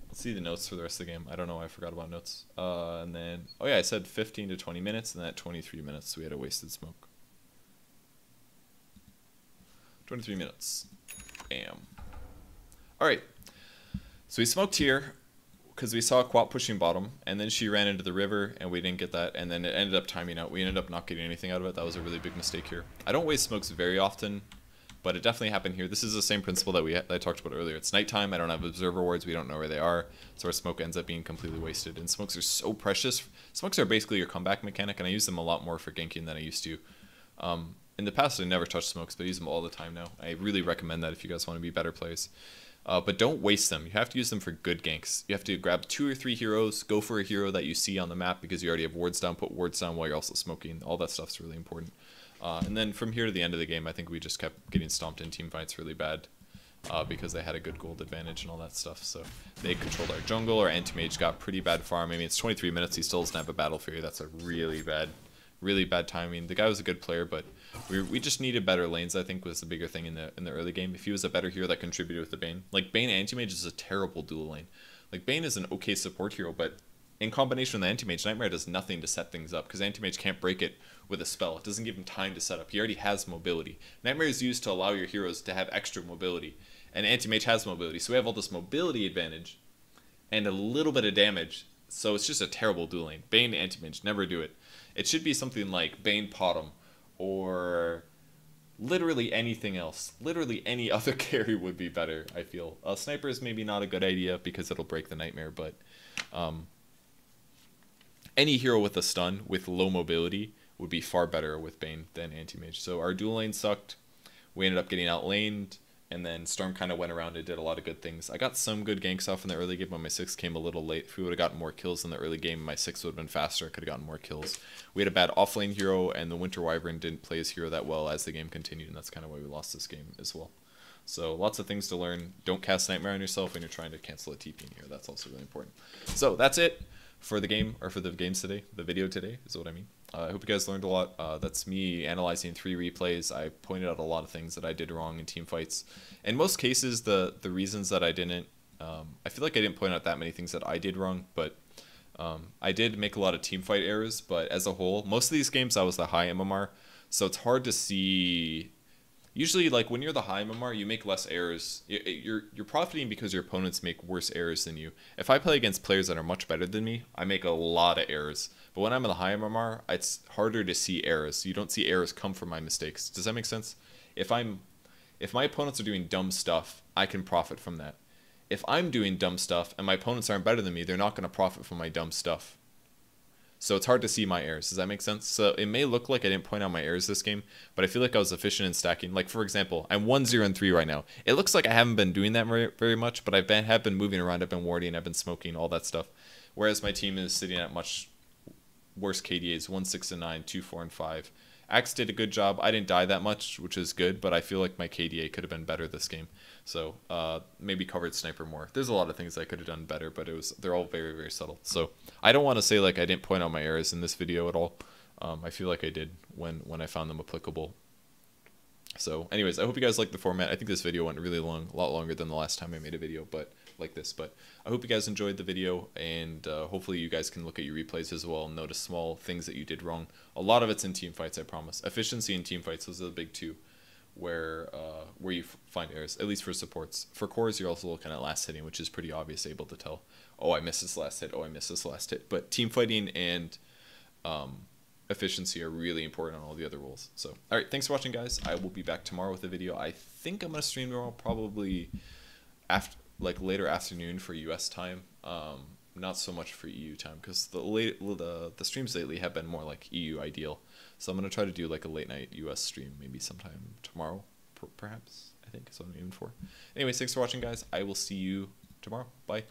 A: Let's see the notes for the rest of the game. I don't know why I forgot about notes. And then, oh yeah, I said 15 to 20 minutes, and then at 23 minutes we had a wasted smoke. 23 minutes. Bam. Alright. So we smoked here because we saw Quap pushing bottom, and then she ran into the river, and we didn't get that, and then it ended up timing out. We ended up not getting anything out of it. That was a really big mistake here. I don't waste smokes very often, but it definitely happened here. This is the same principle that I talked about earlier. It's nighttime. I don't have observer wards. We don't know where they are. So our smoke ends up being completely wasted. And smokes are so precious. Smokes are basically your comeback mechanic, and I use them a lot more for ganking than I used to. In the past, I never touched smokes, but I use them all the time now. I really recommend that if you guys want to be better players. But don't waste them. You have to use them for good ganks. You have to grab 2 or 3 heroes. Go for a hero that you see on the map because you already have wards down. Put wards down while you're also smoking. All that stuff's really important. And then from here to the end of the game, I think we just kept getting stomped in team fights really bad because they had a good gold advantage and all that stuff. So they controlled our jungle. Our anti-mage got pretty bad farm. I mean, it's 23 minutes. He still doesn't have a battle fury. That's a really bad timing. The guy was a good player, but we just needed better lanes, I think, was the bigger thing in the early game. If he was a better hero that contributed with the Bane. Like, Bane anti-mage is a terrible dual lane. Like, Bane is an okay support hero, but in combination with the anti-mage, Nightmare does nothing to set things up, because anti-mage can't break it with a spell. It doesn't give him time to set up. He already has mobility. Nightmare is used to allow your heroes to have extra mobility, and anti-mage has mobility. So we have all this mobility advantage and a little bit of damage, so it's just a terrible dual lane. Bane anti-mage, never do it. It should be something like Bane Potom, or literally anything else. Literally any other carry would be better, I feel. Sniper is maybe not a good idea because it'll break the Nightmare, but any hero with a stun with low mobility would be far better with Bane than anti-mage. So our dual lane sucked. We ended up getting outlaned, and then Storm kind of went around and did a lot of good things. I got some good ganks off in the early game, but my 6 came a little late. If we would have gotten more kills in the early game, my 6 would have been faster. I could have gotten more kills. We had a bad offlane hero, and the Winter Wyvern didn't play his hero that well as the game continued, and that's kind of why we lost this game as well. So lots of things to learn. Don't cast Nightmare on yourself when you're trying to cancel a TP in here. That's also really important. So that's it for the game, or for the games today. The video today is what I mean. I hope you guys learned a lot. That's me analyzing 3 replays. I pointed out a lot of things that I did wrong in team fights. In most cases, the reasons that I didn't, I feel like I didn't point out that many things that I did wrong, but I did make a lot of team fight errors. But as a whole, most of these games I was the high MMR, so it's hard to see. Usually, like, when you're the high MMR, you make less errors. You're profiting because your opponents make worse errors than you. If I play against players that are much better than me, I make a lot of errors. But when I'm in the high MMR, it's harder to see errors. You don't see errors come from my mistakes. Does that make sense? If my opponents are doing dumb stuff, I can profit from that. If I'm doing dumb stuff and my opponents aren't better than me, they're not going to profit from my dumb stuff. So it's hard to see my errors. Does that make sense? So it may look like I didn't point out my errors this game, but I feel like I was efficient in stacking. Like, for example, I'm 1-0-3 right now. It looks like I haven't been doing that very much, but have been moving around. I've been warding, I've been smoking, all that stuff. Whereas my team is sitting at much worse KDAs, 1-6-9, 2-4-5. Axe did a good job. I didn't die that much, which is good, but I feel like my KDA could have been better this game. So maybe covered sniper more. There's a lot of things I could have done better, but they're all very, very subtle. So I don't want to say like I didn't point out my errors in this video at all. I feel like I did when I found them applicable. So anyways, I hope you guys liked the format. I think this video went really long, a lot longer than the last time I made a video, but like this. But I hope you guys enjoyed the video, and hopefully you guys can look at your replays as well and notice small things that you did wrong. A lot of it's in team fights, I promise. Efficiency in team fights, those are the big two, where you find errors, at least for supports. For cores, you're also looking at last hitting, which is pretty obvious, able to tell, oh, I missed this last hit, oh, I missed this last hit. But team fighting and efficiency are really important on all the other rules. So, all right, thanks for watching, guys. I will be back tomorrow with a video. I think I'm going to stream tomorrow, probably after, like, later afternoon for US time. Not so much for EU time, because the streams lately have been more like EU ideal. So I'm going to try to do like a late night US stream maybe sometime tomorrow, perhaps. I think is what I'm aiming for. Anyways, thanks for watching, guys. I will see you tomorrow. Bye.